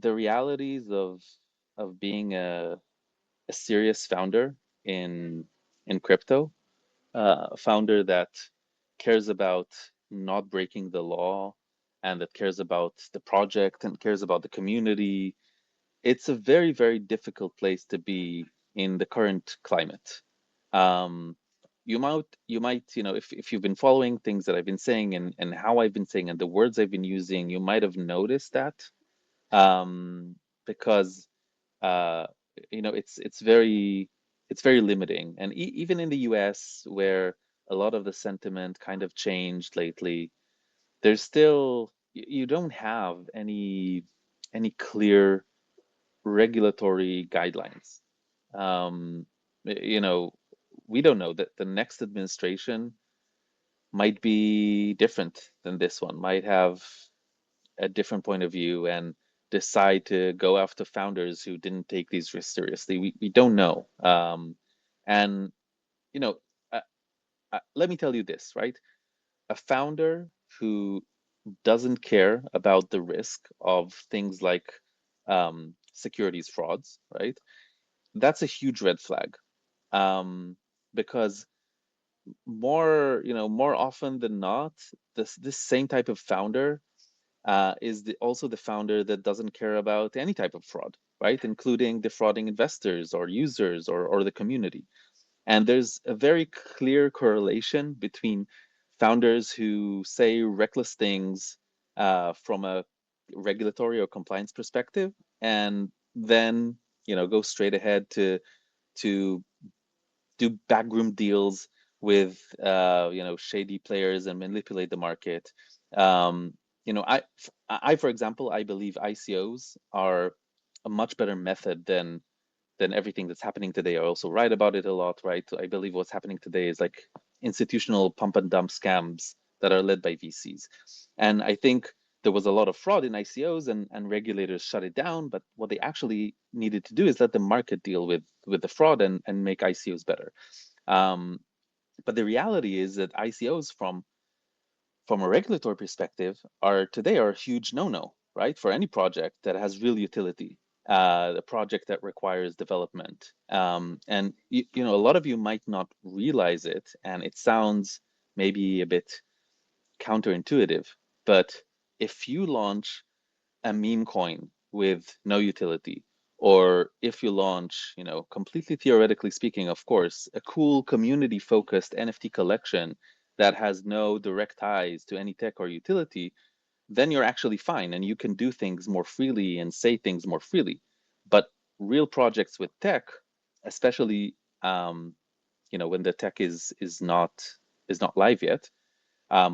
the realities of being a serious founder in crypto, a founder that cares about not breaking the law and that cares about the project and cares about the community. It's a very, very difficult place to be in the current climate. Um, if you've been following things that I've been saying and how I've been saying and the words I've been using, you might have noticed that, um, because uh, it's very limiting. And even in the US, where a lot of the sentiment kind of changed lately, there's still you don't have any clear regulatory guidelines. Um, you know, we don't know that the next administration might be different than this one, might have a different point of view and decide to go after founders who didn't take these risks seriously. We don't know. And, you know, uh, let me tell you this, right? A founder who doesn't care about the risk of things like securities frauds, right? That's a huge red flag. Um, because more often than not, this same type of founder is also the founder that doesn't care about any type of fraud, right? Including defrauding investors or users or the community. And there's a very clear correlation between founders who say reckless things from a regulatory or compliance perspective, and then go straight ahead to do backroom deals with shady players and manipulate the market. Um, for example, I believe ICOs are a much better method than everything that's happening today. I also write about it a lot, right? I believe what's happening today is like institutional pump and dump scams that are led by VCs. And I think there was a lot of fraud in ICOs and regulators shut it down. But what they actually needed to do is let the market deal with the fraud and make ICOs better. Um, but the reality is that ICOs from a regulatory perspective are a huge no-no, right? For any project that has real utility, the project that requires development. And a lot of you might not realize it, and it sounds maybe a bit counterintuitive, but if you launch a meme coin with no utility, or if you launch, completely theoretically speaking, of course, a cool community focused NFT collection that has no direct ties to any tech or utility, then you're actually fine and you can do things more freely and say things more freely. But real projects with tech, especially when the tech is not live yet,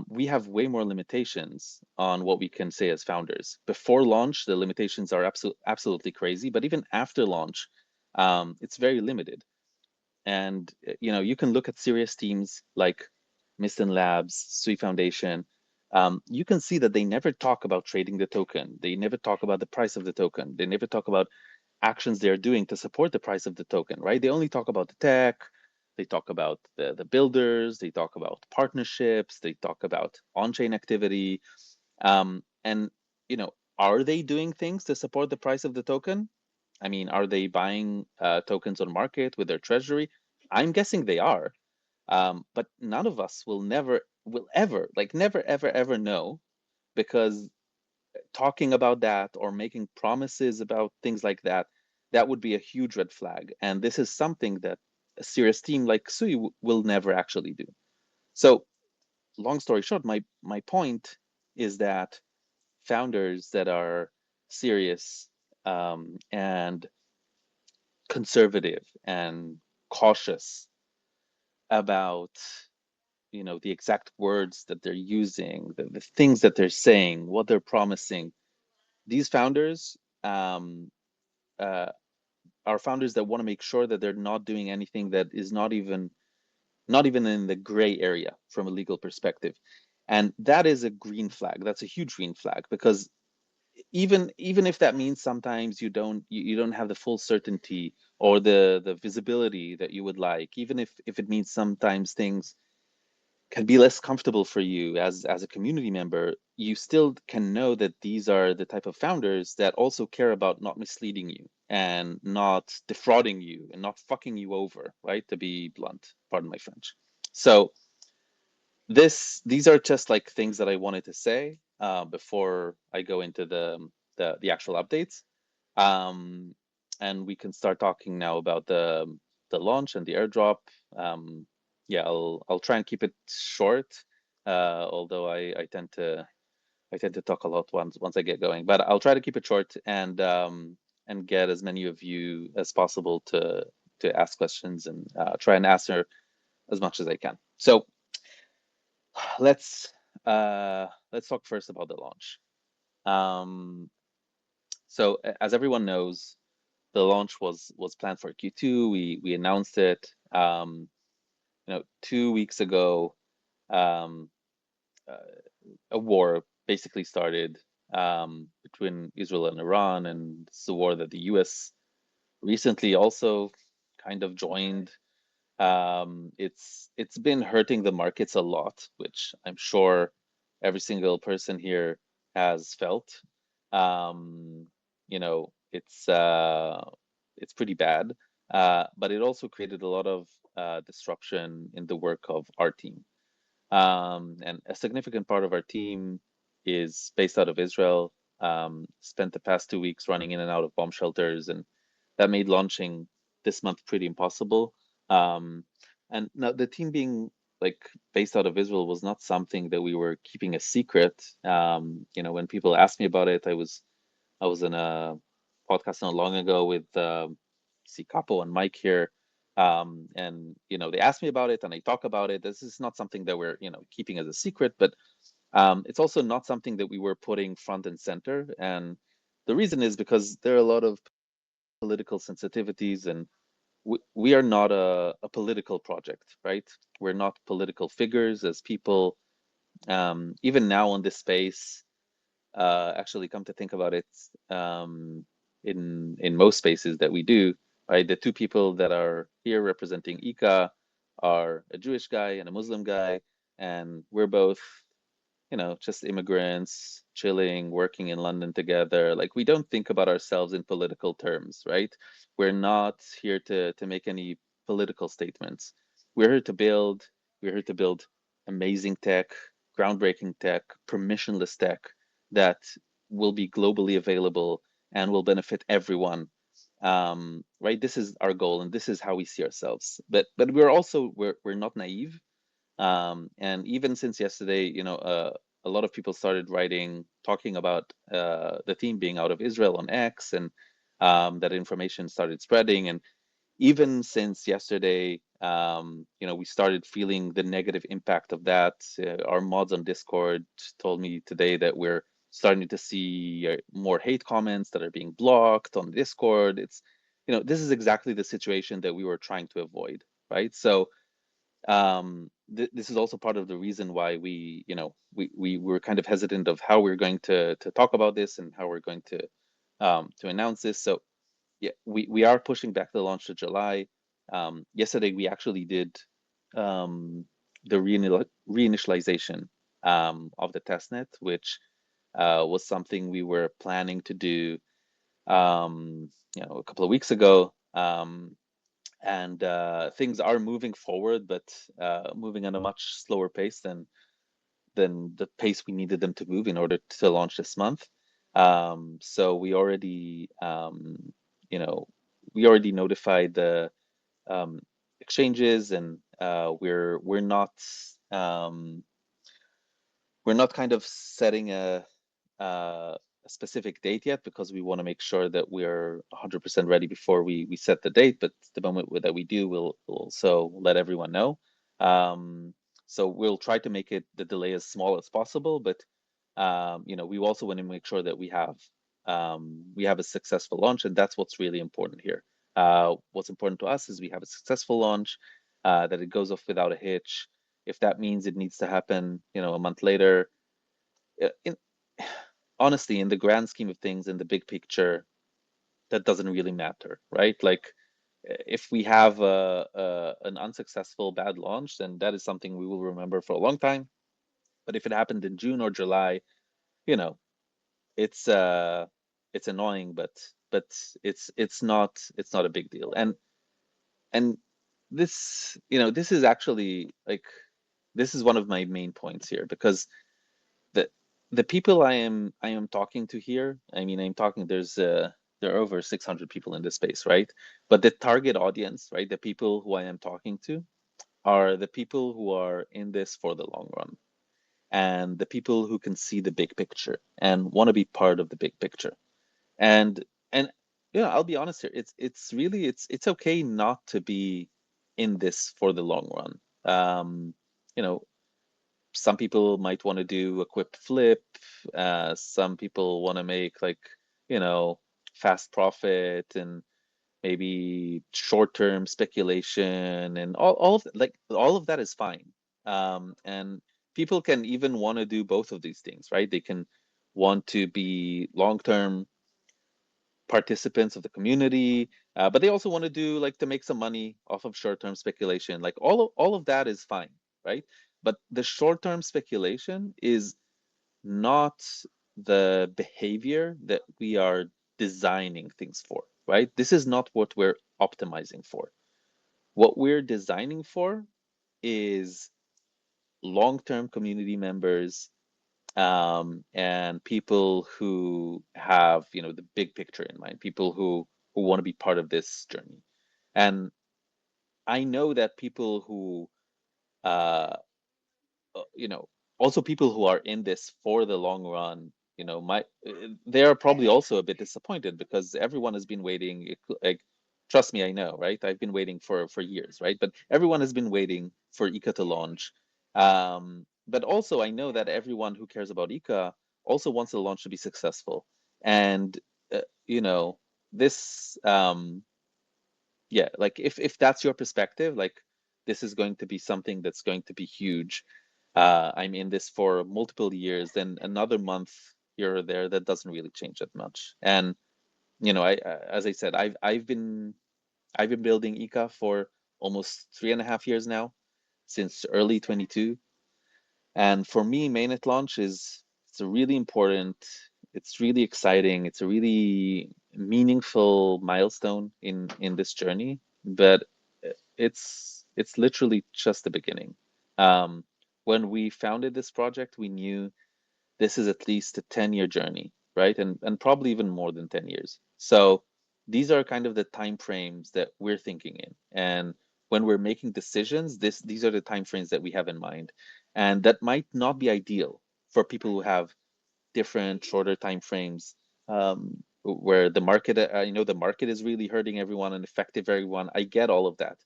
we have way more limitations on what we can say as founders. Before launch, the limitations are absolutely crazy, but even after launch, it's very limited. And you can look at serious teams like Miston Labs, Sui Foundation. You can see that they never talk about trading the token. They never talk about the price of the token. They never talk about actions they're doing to support the price of the token, right? They only talk about the tech, they talk about the builders, they talk about partnerships, they talk about on-chain activity. And are they doing things to support the price of the token? I mean, are they buying tokens on market with their treasury? I'm guessing they are. But none of us will ever, like never, ever, ever know, because talking about that or making promises about things like that, that would be a huge red flag. And this is something that a serious team like Sui will never actually do. So, long story short, my point is that founders that are serious and conservative and cautious about the exact words that they're using, the things that they're saying, what they're promising, these founders uh, are founders that want to make sure that they're not doing anything that is not even in the gray area from a legal perspective. And that is a green flag. That's a huge green flag, because even if that means sometimes you don't have the full certainty or the visibility that you would like, even if it means sometimes things can be less comfortable for you as a community member, you still can know that these are the type of founders that also care about not misleading you and not defrauding you and not fucking you over, right? To be blunt, pardon my French. So these are just like things that I wanted to say before I go into the actual updates. Um, and we can start talking now about the launch and the airdrop. Um, yeah, I'll try and keep it short, although I tend to talk a lot once I get going. But I'll try to keep it short and get as many of you as possible to ask questions and try and answer as much as I can. So let's let's talk first about the launch. Um, so as everyone knows, the launch was planned for Q2. We announced it. 2 weeks ago, um, uh, a war basically started between Israel and Iran, and it's a war that the U.S. recently also kind of joined. It's been hurting the markets a lot, which I'm sure every single person here has felt. Um, it's pretty bad, but it also created a lot of disruption in the work of our team. And a significant part of our team is based out of Israel. Spent the past 2 weeks running in and out of bomb shelters, and that made launching this month pretty impossible. Um, and now the team being like based out of Israel was not something that we were keeping a secret. When people asked me about it, I was in a podcast not long ago with C Capo and Mike here, and they asked me about it and I talk about it. This is not something that we're keeping as a secret, but it's also not something that we were putting front and center. And the reason is because there are a lot of political sensitivities, and we are not a political project, right? We're not political figures as people. Even now on this space, actually, come to think about it, in most spaces that we do, right? The two people that are here representing IKA are a Jewish guy and a Muslim guy, and we're both, just immigrants chilling, working in London together. Like, we don't think about ourselves in political terms, right? We're not here to make any political statements. We're here to build, we're here to build amazing tech, groundbreaking tech, permissionless tech that will be globally available and will benefit everyone. Right? This is our goal, and this is how we see ourselves. But we're not naive, and even since yesterday, a lot of people started writing, talking about the team being out of Israel on X, and that information started spreading. And even since yesterday, we started feeling the negative impact of that. Our mods on Discord told me today that we're starting to see more hate comments that are being blocked on Discord. This is exactly the situation that we were trying to avoid, right? So this is also part of the reason why we were kind of hesitant of how we're going to talk about this and how we're going to announce this. So yeah, we are pushing back the launch to July. Yesterday we actually did the reinitialization of the testnet, which was something we were planning to do a couple of weeks ago. And things are moving forward, but moving at a much slower pace than the pace we needed them to move in order to launch this month. So you know, we already notified the um, exchanges, and um, we're not kind of setting a specific date yet, because we want to make sure that we're 100% ready before we set the date. But the moment that we do, we'll also let everyone know. Um, so we'll try to make it the delay as small as possible, but we also want to make sure that we have a successful launch, and that's what's really important here. What's important to us is we have a successful launch, that it goes off without a hitch. If that means it needs to happen, a month later, in, honestly, in the grand scheme of things, in the big picture, that doesn't really matter, right? Like, if we have an unsuccessful bad launch, then that is something we will remember for a long time. But if it happened in June or July, you know, it's uh it's annoying, but it's not a big deal. And this, this is actually like, this is one of my main points here, because the the people I am talking to here, I mean, I'm talking, there are over 600 people in this space, right? But the target audience, right, the people who I am talking to are the people who are in this for the long run, and the people who can see the big picture and want to be part of the big picture. And I'll be honest here, it's really, it's okay not to be in this for the long run. You know, some people might want to do a quick flip. Some people want to make, like, you know, fast profit, and maybe short-term speculation, and all of that is fine. And people can even want to do both of these things, right? They can want to be long-term participants of the community, but they also want to do, like, to make some money off of short-term speculation. Like, all of that is fine, right? But the short-term speculation is not the behavior that we are designing things for, right? This is not what we're optimizing for. What we're designing for is long-term community members, and people who have, the big picture in mind, people who want to be part of this journey. And I know that people who, uh, also people who are in this for the long run, they are probably also a bit disappointed, because everyone has been waiting. Like, trust me, I know, right? I've been waiting for years, right? But everyone has been waiting for IKA to launch. But also, I know that everyone who cares about IKA also wants the launch to be successful. And you know, this yeah, like, if that's your perspective, like, this is going to be something that's going to be huge. I'm in this for multiple years, then another month here or there, that doesn't really change that much. And as I said, I've been building IKA for almost 3.5 years now, since early 22. And for me, mainnet launch is, it's a really important, it's really exciting, it's a really meaningful milestone in this journey. But it's literally just the beginning. Um, when we founded this project, we knew this is at least a 10-year journey, right? And probably even more than 10 years. So these are kind of the time frames that we're thinking in. And when we're making decisions, these are the time frames that we have in mind. And that might not be ideal for people who have different shorter time frames, where the market, the market is really hurting everyone and effective everyone. I get all of that.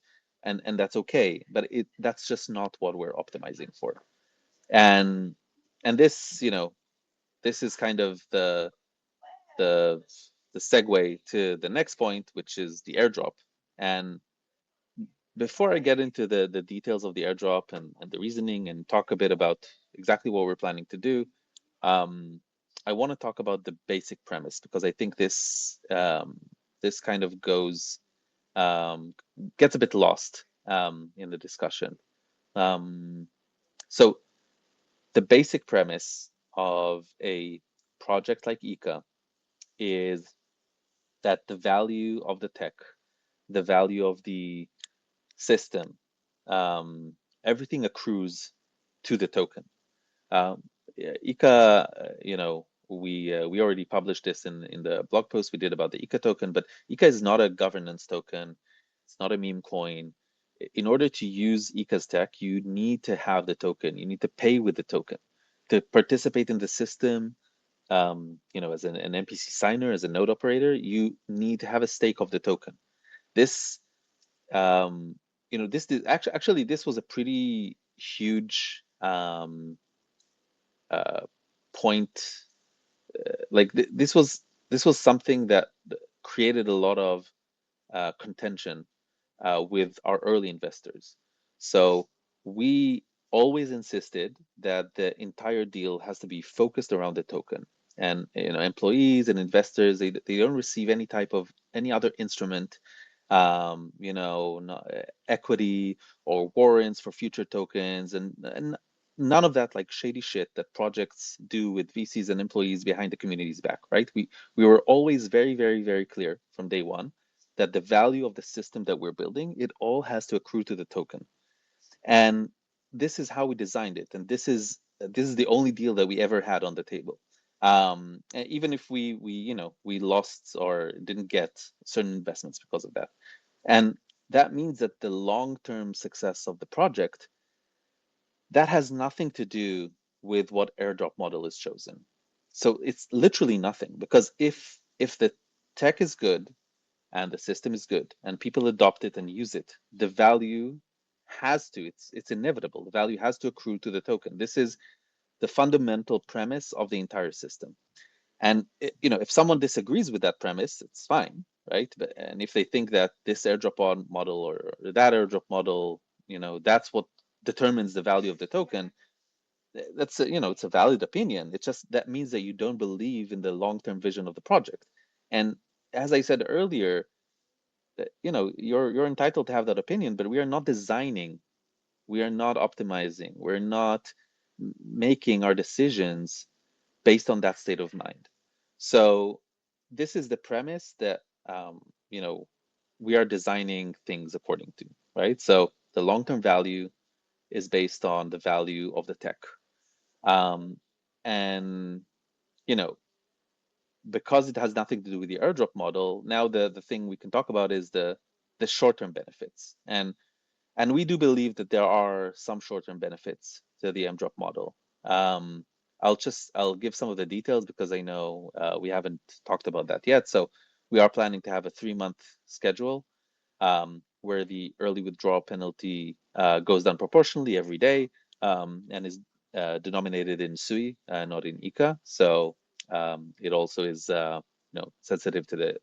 And that's okay, but that's just not what we're optimizing for. And this, this is kind of the the segue to the next point, which is the airdrop. And before I get into the details of the airdrop and the reasoning, and talk a bit about exactly what we're planning to do, um, I want to talk about the basic premise, because I think this kind of um, gets a bit lost in the discussion. Um, so the basic premise of a project like IKA is that the value of the tech, the value of the system, um, everything accrues to the token. Um, IKA, we already published this in the blog post we did about the IKA token, but IKA is not a governance token. It's not a meme coin. In order to use IKA's tech, you need to have the token. You need to pay with the token to participate in the system. As an MPC signer, as a node operator, you need to have a stake of the token. This, actually, this was a pretty huge uh, point. Like, this was something that created a lot of contention with our early investors. So we always insisted that the entire deal has to be focused around the token. And employees and investors, they don't receive any type of any other instrument. equity or warrants for future tokens, and none of that like shady shit that projects do with VCs and employees behind the community's back, right? We were always very, very, very clear from day one that the value of the system that we're building, it all has to accrue to the token. And this is how we designed it, and this is the only deal that we ever had on the table. And even if we lost or didn't get certain investments because of that, and that means that the long-term success of the project, that has nothing to do with what airdrop model is chosen. So it's literally nothing, because if the tech is good and the system is good and people adopt it and use it, the value has to, it's inevitable. The value has to accrue to the token. This is the fundamental premise of the entire system. And if someone disagrees with that premise, it's fine, right? And if they think that this airdrop on model or that airdrop model, that's what determines the value of the token, it's a valid opinion. It's just that means that you don't believe in the long-term vision of the project. And as I said earlier, you're entitled to have that opinion, but we are not designing, we are not optimizing, we're not making our decisions based on that state of mind. So this is the premise that you know we are designing things according to, right? So the long-term value is based on the value of the tech, and you know because it has nothing to do with the airdrop model. Now the thing we can talk about is the short-term benefits, and we do believe that there are some short-term benefits to the MDrop model. Um, I'll give some of the details because I know we haven't talked about that yet. So we are planning to have a 3-month schedule, where the early withdrawal penalty goes down proportionally every day, and is denominated in SUI, not in IKA. So it also is sensitive to the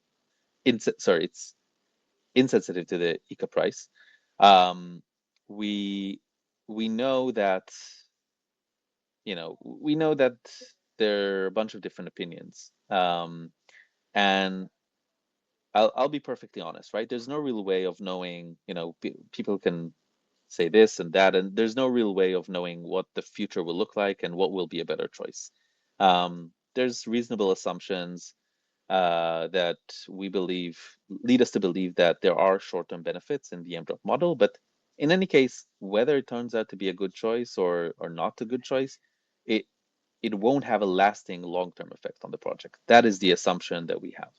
it's insensitive to the IKA price. Um, we we know that we know that there are a bunch of different opinions, and I'll be perfectly honest, right? There's no real way of knowing. People can say this and that, and there's no real way of knowing what the future will look like and what will be a better choice. There's reasonable assumptions that we believe lead us to believe that there are short-term benefits in the MDrop model. But in any case, whether it turns out to be a good choice or not a good choice, it it won't have a lasting long-term effect on the project. That is the assumption that we have.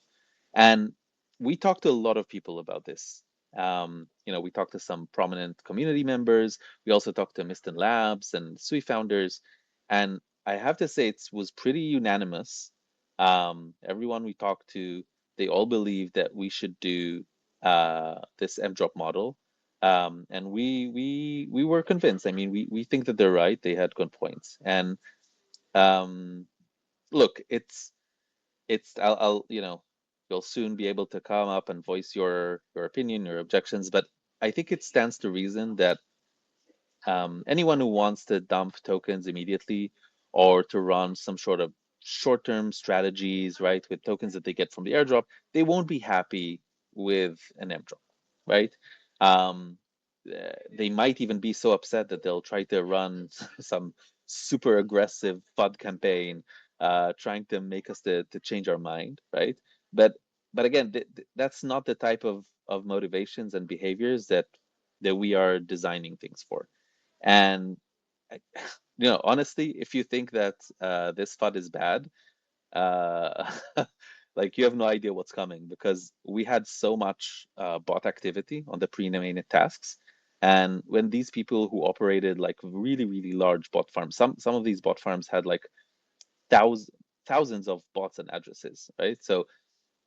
And we talked to a lot of people about this. We talked to some prominent community members. We also talked to Miston Labs and SUI founders. And I have to say, it was pretty unanimous. Everyone we talked to, they all believe that we should do this MDrop model. And we were convinced. I mean, we think that they're right. They had good points. And look, it's you'll soon be able to come up and voice your opinion, your objections, but I think it stands to reason that anyone who wants to dump tokens immediately or to run some sort of short-term strategies, right, with tokens that they get from the airdrop, they won't be happy with an airdrop, right? Um, they might even be so upset that they'll try to run some super aggressive FUD campaign, trying to make us to change our mind, right? But but again, that's not the type of motivations and behaviors that we are designing things for. And honestly, if you think that this FUD is bad, uh, like you have no idea what's coming, because we had so much bot activity on the pre-nominated tasks. And when these people who operated like really, really large bot farms, some of these bot farms had like thousands thousands of bots and addresses, right? So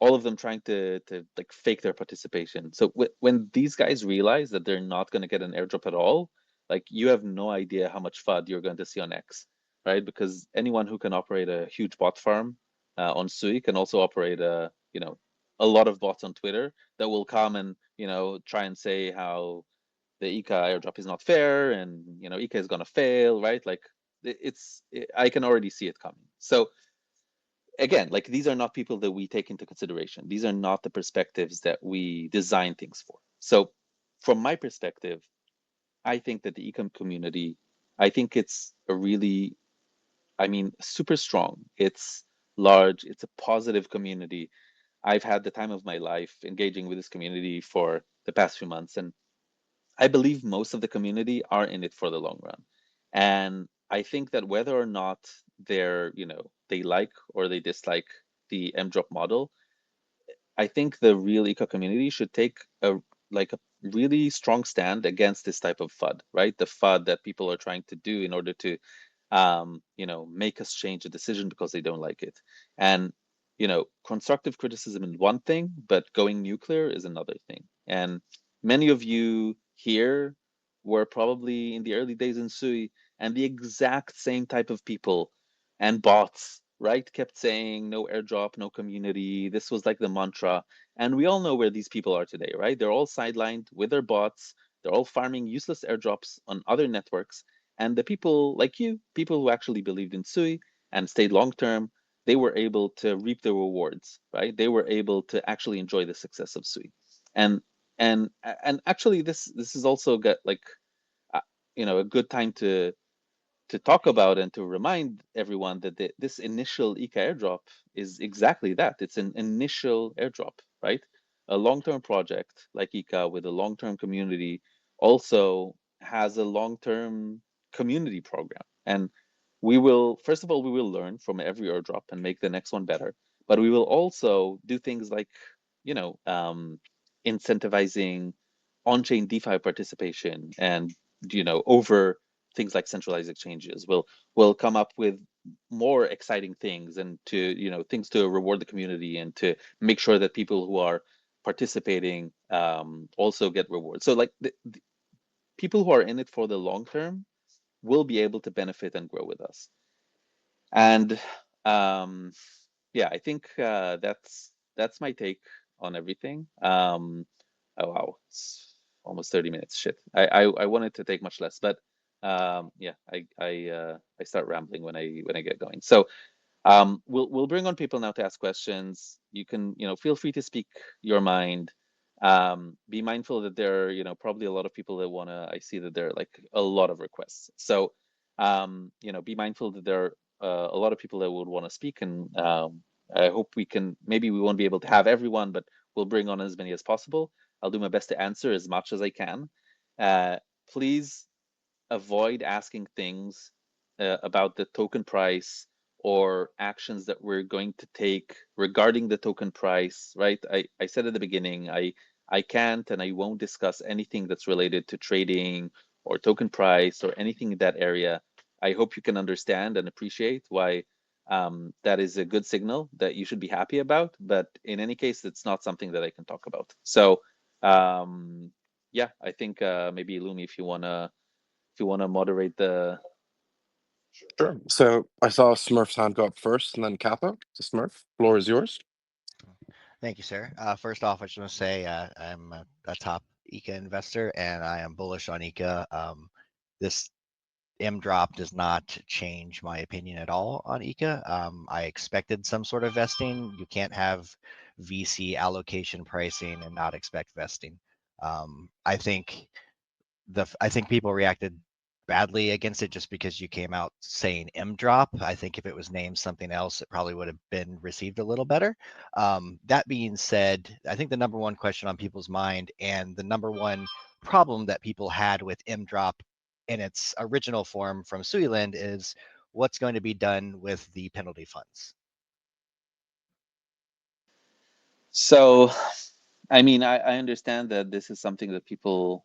all of them trying to like fake their participation. So when these guys realize that they're not going to get an airdrop at all, like you have no idea how much FUD you're going to see on X, right? Because anyone who can operate a huge bot farm on Sui can also operate a lot of bots on Twitter that will come and try and say how the IKA airdrop is not fair, and IKA is going to fail, right? Like I can already see it coming. So again, like these are not people that we take into consideration. These are not the perspectives that we design things for. So from my perspective, I think that the ecom community, I think it's a really, I mean, super strong. It's large, it's a positive community. I've had the time of my life engaging with this community for the past few months, and I believe most of the community are in it for the long run. And I think that whether or not they're, they like or they dislike the M drop model, I think the real eco community should take a really strong stand against this type of FUD, right? The FUD that people are trying to do in order to make us change a decision because they don't like it. And constructive criticism is one thing, but going nuclear is another thing. And many of you here were probably in the early days in Sui, and the exact same type of people and bots, right, kept saying no airdrop, no community. This was like the mantra. And we all know where these people are today, right? They're all sidelined with their bots. They're all farming useless airdrops on other networks. And the people like you, people who actually believed in Sui and stayed long term, they were able to reap the rewards, right? They were able to actually enjoy the success of Sui. And and actually this is also got like a good time to talk about and to remind everyone that this initial IKA airdrop is exactly that. It's an initial airdrop, right? A long-term project like IKA with a long-term community also has a long-term community program. And we will, first of all, we will learn from every airdrop and make the next one better. But we will also do things like, you know, um, incentivizing on-chain DeFi participation and, over things like centralized exchanges. We'll come up with more exciting things and to things to reward the community and to make sure that people who are participating also get rewards. So like the people who are in it for the long term will be able to benefit and grow with us. And um, yeah, I think that's my take on everything. Oh wow, it's almost 30 minutes. Shit. I wanted to take much less, but yeah, I start rambling when I get going. So we'll bring on people now to ask questions. You can, feel free to speak your mind. Be mindful that there are, probably a lot of people that wanna. I see that there are like a lot of requests. So, be mindful that there are a lot of people that would want to speak, and I hope we can. Maybe we won't be able to have everyone, but we'll bring on as many as possible. I'll do my best to answer as much as I can. Uh, Please avoid asking things about the token price or actions that we're going to take regarding the token price, right? I said at the beginning, I can't and I won't discuss anything that's related to trading or token price or anything in that area. I hope you can understand and appreciate why that is a good signal that you should be happy about. But in any case, it's not something that I can talk about. So yeah, I think maybe Lumi, if you want to moderate the. Sure. So I saw Smurf's hand go up first, and then Kappa. So Smurf, floor is yours. Thank you, sir. First off, I just want to say I'm a top IKA investor, and I am bullish on IKA. This M drop does not change my opinion at all on IKA. I expected some sort of vesting. You can't have VC allocation pricing and not expect vesting. I think people reacted badly against it just because you came out saying M drop. I think if it was named something else, it probably would have been received a little better. That being said, I think the number one question on people's mind and the number one problem that people had with M drop in its original form from Suiland is what's going to be done with the penalty funds. So, I mean, I understand that this is something that people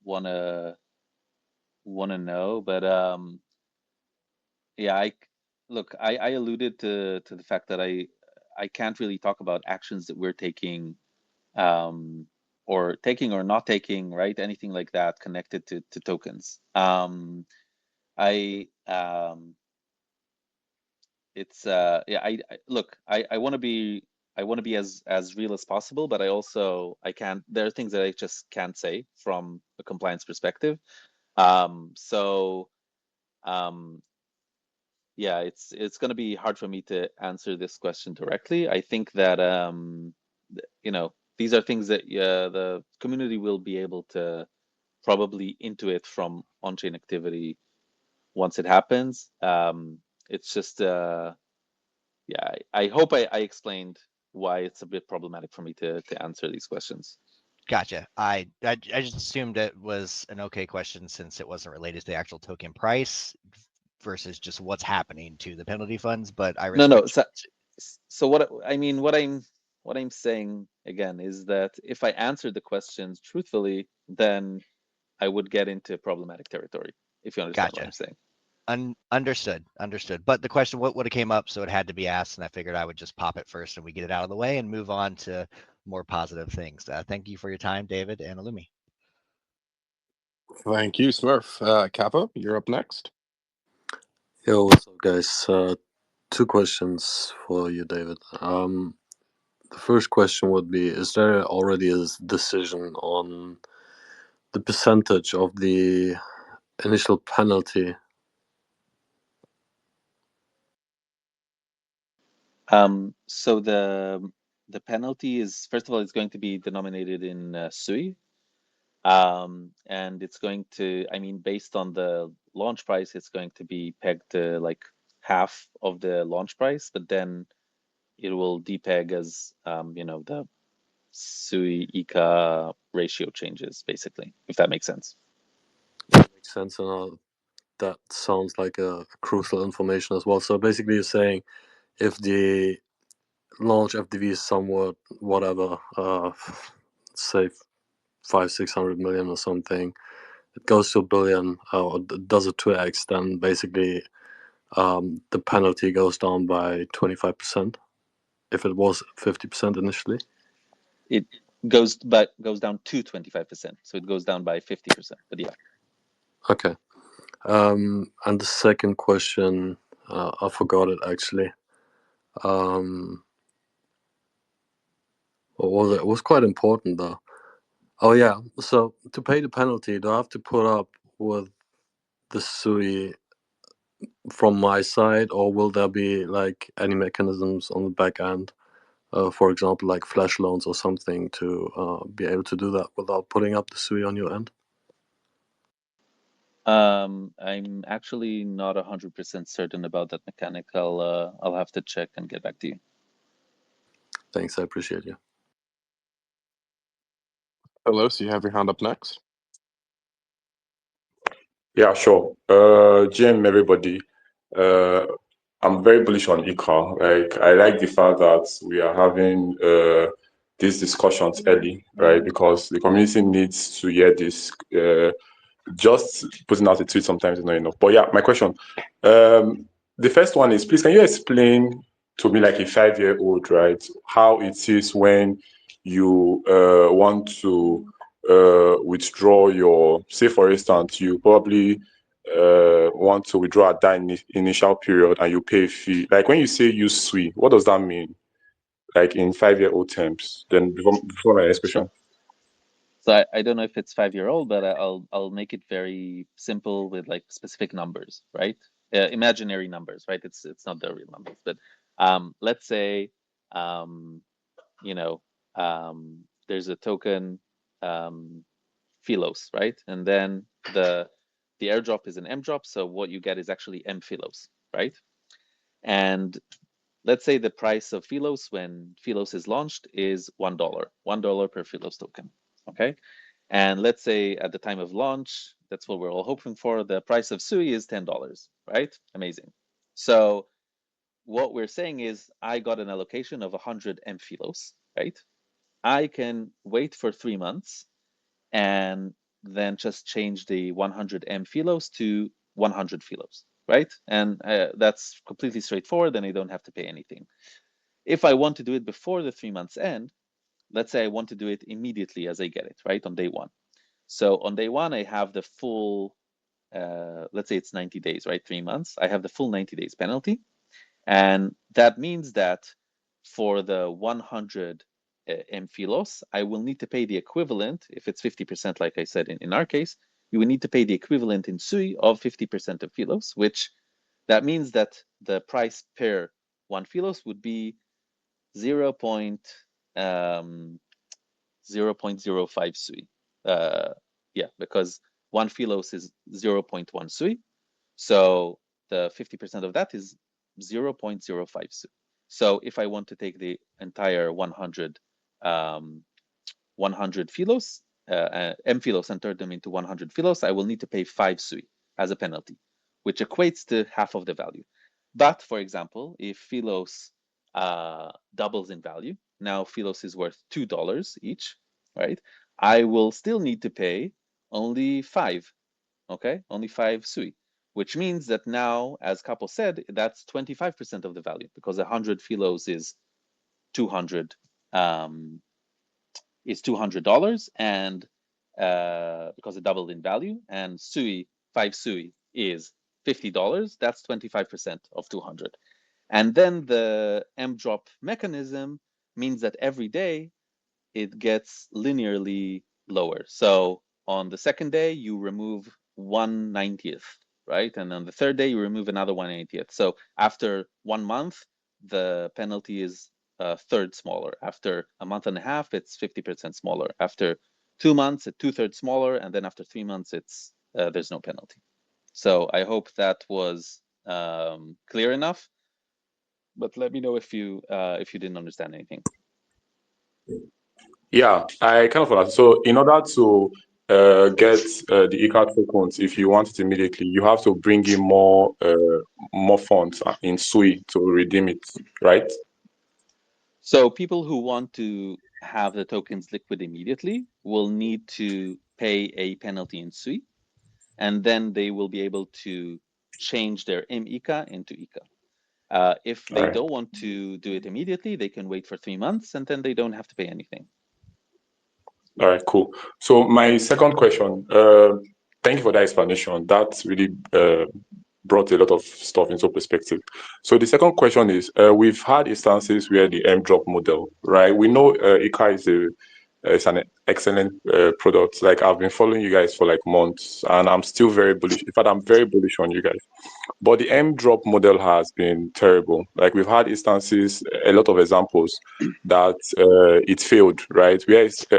wanna wanna know, but yeah, look, I alluded to the fact that I can't really talk about actions that we're taking, um, or taking or not taking, right? Anything like that connected to tokens. I It's yeah, I look, I want to be as real as possible, but I can't, there are things that I just can't say from a compliance perspective. So um yeah, it's going to be hard for me to answer this question directly. I think that you know, these are things that the community will be able to probably intuit from on-chain activity once it happens. It's just yeah, I hope I explained why it's a bit problematic for me to answer these questions. Gotcha. I just assumed it was an okay question since it wasn't related to the actual token price versus just what's happening to the penalty funds. But I No, no. respect. So what I mean, what I'm saying again is that if I answered the questions truthfully, then I would get into problematic territory, if you understand what I'm Gotcha. saying. Understood. But the question would have came up, so it had to be asked, and I figured I would just pop it first, and we get it out of the way and move on to more positive things. Thank you for your time, David and Illumi. Thank you, Smurf. Kappa, you're up next. Yo, what's up, guys? Two questions for you, David. The first question would be: is there already a decision on the percentage of the initial penalty? So the penalty is, first of all, it's going to be denominated in SUI, and it's going to, I mean, based on the launch price, it's going to be pegged to like half of the launch price, but then it will depeg as you know, the SUI IKA ratio changes, basically, if that makes sense. That makes sense, and that sounds like a crucial information as well. So basically, you're saying if the launch FDV is somewhat whatever, say 500-600 million or something, it goes to 1 billion, or does a 2x, then basically the penalty goes down by 25% if it was 50% initially. It goes down to 25%, so it goes down by 50%. But yeah. Okay. And the second question, I forgot it actually. What was it? It was quite important though. Oh yeah. So to pay the penalty, do I have to put up with the SUI from my side, or will there be like any mechanisms on the back end, for example, like flash loans or something, to be able to do that without putting up the SUI on your end? I'm actually not 100% certain about that mechanic. I'll have to check and get back to you. Thanks, I appreciate you. Hello, so you have your hand up next. Yeah, sure. Jim, everybody. I'm very bullish on IKA. Like, I like the fact that we are having these discussions early, right? Because the community needs to hear this. Just putting out a tweet sometimes is not enough. But yeah, my question. The first one is, please, can you explain to me, like a 5-year-old, right, how it is when you want to withdraw your, say for instance, you probably want to withdraw at that initial period and you pay a fee. Like when you say use SUI, what does that mean? Like in 5-year-old terms. Then before my next question. So I don't know if it's 5-year-old, but I'll make it very simple with like specific numbers, right? Imaginary numbers, right? It's not the real numbers, but let's say you know, there's a token Philos, right? And then the airdrop is an M drop, so what you get is actually M Philos, right? And let's say the price of Philos when Philos is launched is $1, $1 per Philos token, okay? And let's say at the time of launch, that's what we're all hoping for, the price of SUI is $10, right? Amazing. So what we're saying is I got an allocation of 100 M Philos, right? I can wait for 3 months and then just change the 100 M Philos to 100 Philos, right? And that's completely straightforward, and I don't have to pay anything. If I want to do it before the 3 months end, let's say I want to do it immediately as I get it, right, on day one. So on day one, I have the full, let's say it's 90 days, right, 3 months. I have the full 90 days penalty. And that means that for the 100 M Philos, I will need to pay the equivalent, if it's 50%, like I said in our case, you will need to pay the equivalent in SUI of 50% of Philos, which that means that the price per 1 philos would be 0.05 sui. Yeah, because 1 philos is 0.1 sui. So the 50% of that is 0.05 sui. So if I want to take the entire 100 philos, M philos, and turn them into 100 philos, I will need to pay 5 sui as a penalty, which equates to half of the value. But for example, if philos doubles in value, now philos is worth $2 each, right? I will still need to pay only 5, okay? Only 5 sui, which means that now, as Capo said, that's 25% of the value, because 100 philos is 200 $200, and because it doubled in value, and 5 sui is $50, that's 25% of 200. And then the M drop mechanism means that every day it gets linearly lower. So on the second day, you remove 1/90th, right? And on the third day, you remove another 1/80th. So after 1 month, the penalty is a third smaller. After a month and a half, it's 50% smaller. After 2 months, it's 2/3 smaller. And then after 3 months, it's there's no penalty. So I hope that was clear enough. But let me know if you didn't understand anything. Yeah, I kind of understand. So in order to get the IKA tokens, if you want it immediately, you have to bring in more funds in SUI to redeem it, right? So people who want to have the tokens liquid immediately will need to pay a penalty in SUI, and then they will be able to change their IKA into IKA. If they don't want to do it immediately, they can wait for 3 months, and then they don't have to pay anything. All right, cool. So my second question, thank you for that explanation. That really brought a lot of stuff into perspective. So the second question is, we've had instances where the M drop model, right? We know IKA is an excellent product. Like I've been following you guys for like months, and I'm still very bullish. In fact, I'm very bullish on you guys. But the M drop model has been terrible. Like we've had instances, a lot of examples that it failed, right?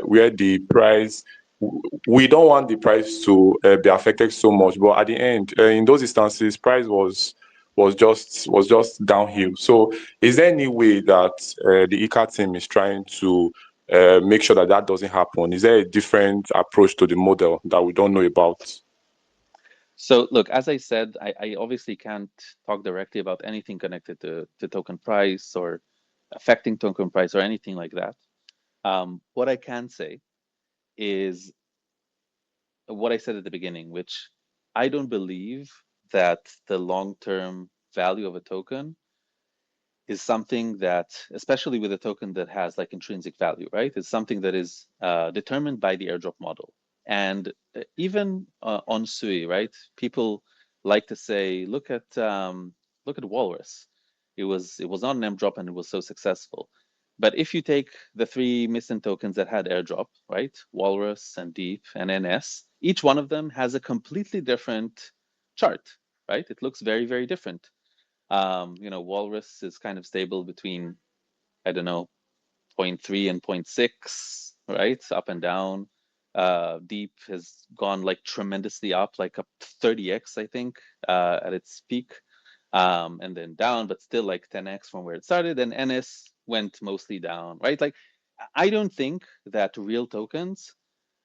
Where the price, we don't want the price to be affected so much, but at the end, in those instances, price was just downhill. So, is there any way that the IKA team is trying to make sure that that doesn't happen? Is there a different approach to the model that we don't know about? So look, as I said, I obviously can't talk directly about anything connected to token price or affecting token price or anything like that. What I can say is what I said at the beginning, which I don't believe that the long-term value of a token is something that, especially with a token that has like intrinsic value, right? It's something that is determined by the airdrop model. And even on Sui, right? People like to say, look at Walrus. It was not an airdrop and it was so successful. But if you take the 3 missing tokens that had airdrop, right? Walrus and Deep and NS, each one of them has a completely different chart, right? It looks very, very different. Walrus is kind of stable between, I don't know, 0.3 and 0.6, right? Up and down. Deep has gone like tremendously up, like up to 30x, I think, at its peak. And then down, but still like 10x from where it started. And NS went mostly down, right? Like, I don't think that real tokens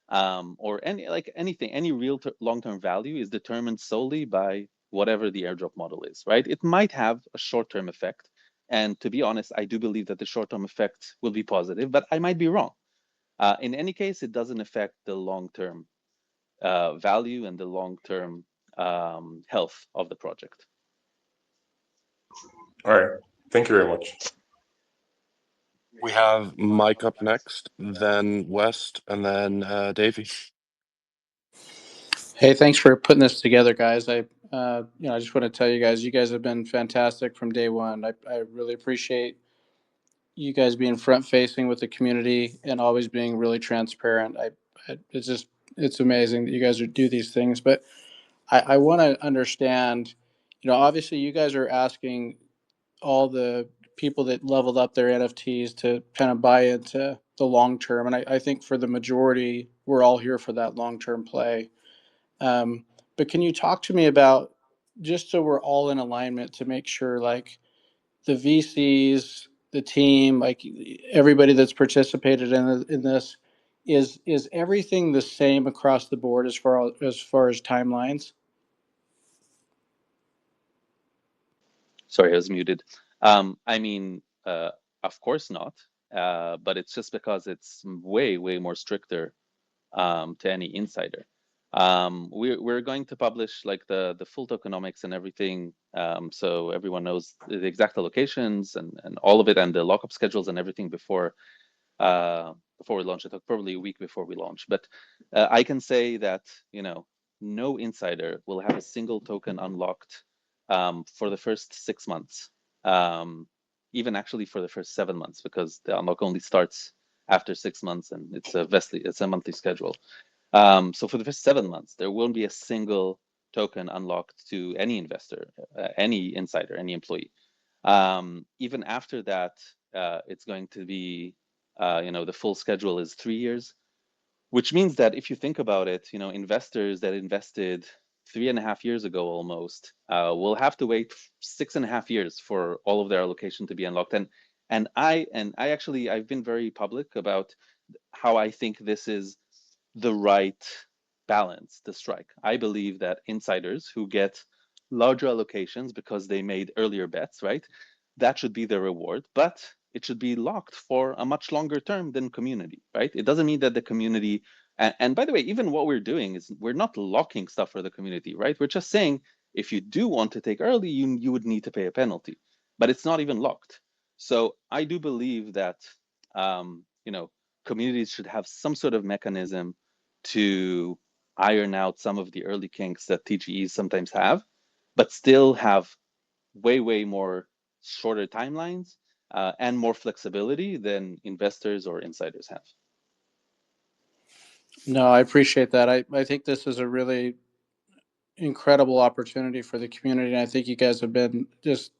or any real long-term value is determined solely by whatever the airdrop model is, right? It might have a short-term effect. And to be honest, I do believe that the short-term effect will be positive, but I might be wrong. In any case, it doesn't affect the long-term value and the long-term health of the project. All right. Thank you very much. We have Mike up next, then West, and then Davey. Hey, thanks for putting this together, guys. I just want to tell you guys have been fantastic from day one. I really appreciate you guys being front facing with the community and always being really transparent. It's amazing that you guys do these things. But I want to understand, obviously you guys are asking all the people that leveled up their NFTs to kind of buy into the long term. And I think for the majority, we're all here for that long term play. But can you talk to me about, just so we're all in alignment, to make sure like the VCs, the team, like everybody that's participated in this, is everything the same across the board as far as timelines? Sorry, I was muted. I mean, of course not, but it's just because it's way, way more stricter to any insider. We're going to publish like the full tokenomics and everything, so everyone knows the exact allocations and all of it, and the lockup schedules and everything before we launch it, probably a week before we launch. But I can say that no insider will have a single token unlocked for the first 6 months, even actually for the first 7 months, because the unlock only starts after 6 months, and it's a monthly schedule. So for the first 7 months, there won't be a single token unlocked to any investor, any insider, any employee. Even after that, it's going to be, the full schedule is 3 years, which means that if you think about it, investors that invested 3.5 years ago almost will have to wait 6.5 years for all of their allocation to be unlocked. And I've been very public about how I think this is the right balance to strike. I believe that insiders who get larger allocations because they made earlier bets, right? That should be the reward, but it should be locked for a much longer term than community, right? It doesn't mean that the community, and by the way, even what we're doing is we're not locking stuff for the community, right? We're just saying if you do want to take early, you would need to pay a penalty, but it's not even locked. So I do believe that communities should have some sort of mechanism to iron out some of the early kinks that TGEs sometimes have, but still have way, way more shorter timelines and more flexibility than investors or insiders have. No, I appreciate that. I think this is a really incredible opportunity for the community, and I think you guys have been just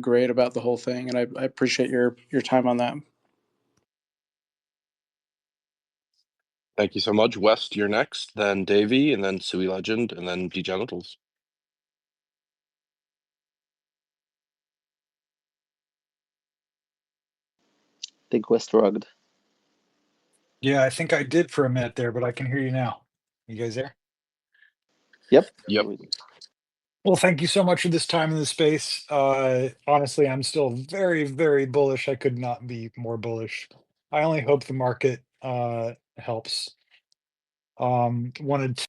great about the whole thing, and I appreciate your time on that. Thank you so much. West, you're next, then Davey, and then Sui Legend, and then Degenitals. Think West rugged. Yeah, I think I did for a minute there, but I can hear you now. You guys there? Yep. Yep. Well, thank you so much for this time in the space. Honestly, I'm still very, very bullish. I could not be more bullish. I only hope the market helps. Wanted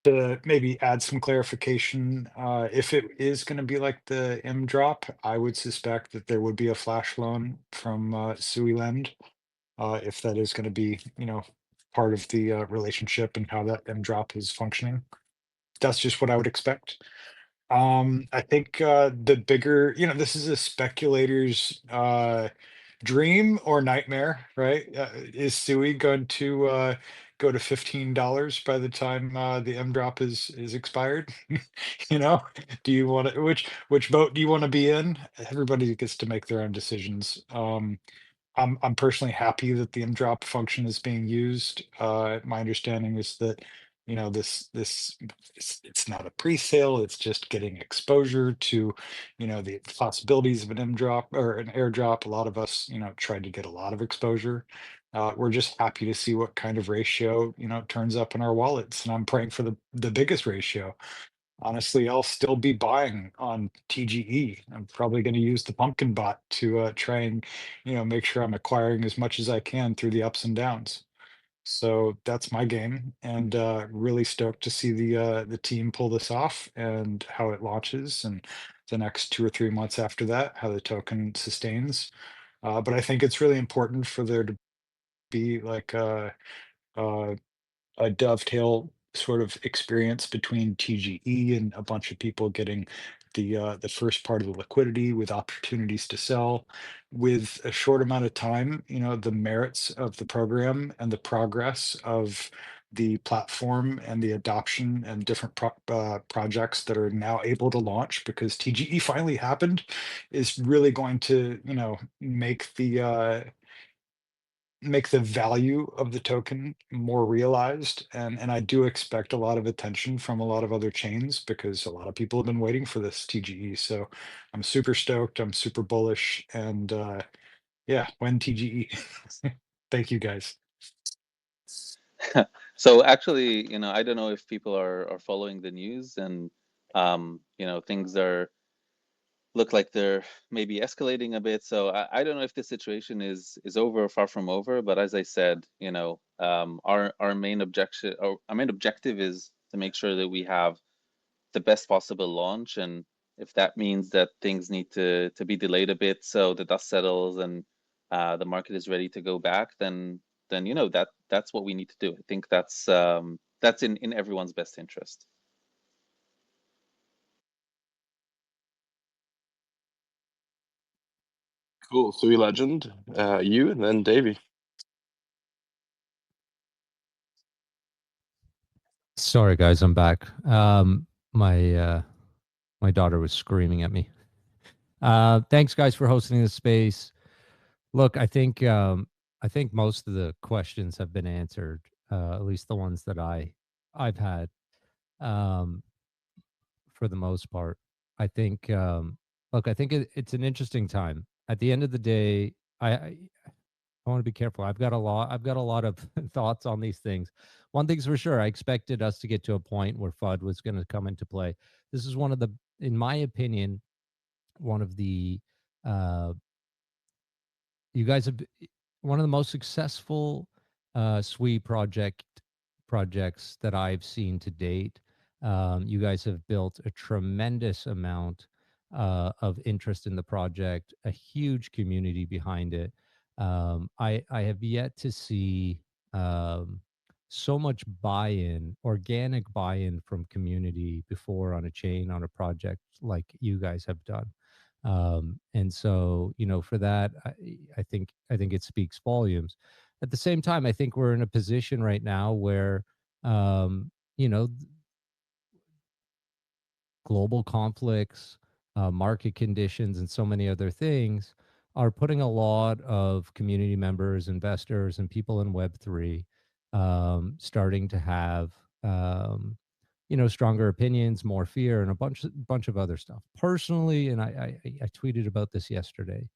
to maybe add some clarification. If it is going to be like the M drop, I would suspect that there would be a flash loan from Sui Lend. If that is going to be, part of the relationship and how that M drop is functioning. That's just what I would expect. I think the bigger, this is a speculator's dream or nightmare, right? Is Sui going to go to $15 by the time the M drop is expired? Do you want to which boat do you want to be in? Everybody gets to make their own decisions. I'm personally happy that the M-drop function is being used. My understanding is that, it's not a pre-sale, it's just getting exposure to, the possibilities of an M-drop or an airdrop. A lot of us, tried to get a lot of exposure. We're just happy to see what kind of ratio, turns up in our wallets, and I'm praying for the biggest ratio. Honestly, I'll still be buying on TGE. I'm probably going to use the pumpkin bot to try and, make sure I'm acquiring as much as I can through the ups and downs. So that's my game, and really stoked to see the team pull this off and how it launches, and the next 2 or 3 months after that, how the token sustains. But I think it's really important for there to be like uh, a dovetail sort of experience between TGE and a bunch of people getting the first part of the liquidity with opportunities to sell with a short amount of time. The merits of the program and the progress of the platform and the adoption and different projects that are now able to launch because TGE finally happened is really going to, you know, make the value of the token more realized. And I do expect a lot of attention from a lot of other chains because a lot of people have been waiting for this TGE. So I'm super stoked. I'm super bullish. And yeah, when TGE. Thank you guys. So actually, you know, I don't know if people are following the news, and you know, things look like they're maybe escalating a bit. So I don't know if the situation is over or far from over. But as I said, you know, our main objection, or our main objective, is to make sure that we have the best possible launch. And if that means that things need to be delayed a bit so the dust settles and the market is ready to go back, then you know, that's what we need to do. I think that's in everyone's best interest. Cool. Sui Legend, you, and then Davey. Sorry, guys, I'm back. My my daughter was screaming at me. Thanks, guys, for hosting this space. Look, I think most of the questions have been answered, at least the ones that I've had, for the most part. I think look, I think it's an interesting time. At the end of the day, I want to be careful. I've got a lot of thoughts on these things. One thing's for sure, I expected us to get to a point where FUD was going to come into play. This is one of the, in my opinion, one of the you guys have one of the most successful SWE projects that I've seen to date. You guys have built a tremendous amount of interest in the project, a huge community behind it. I have yet to see so much buy-in, organic buy-in from community before on a chain, on a project like you guys have done. And so, you know, for that, I think it speaks volumes. At the same time, I think we're in a position right now where, you know, global conflicts, market conditions, and so many other things are putting a lot of community members, investors, and people in Web3 starting to have, you know, stronger opinions, more fear, and a bunch of other stuff. Personally, and I tweeted about this yesterday.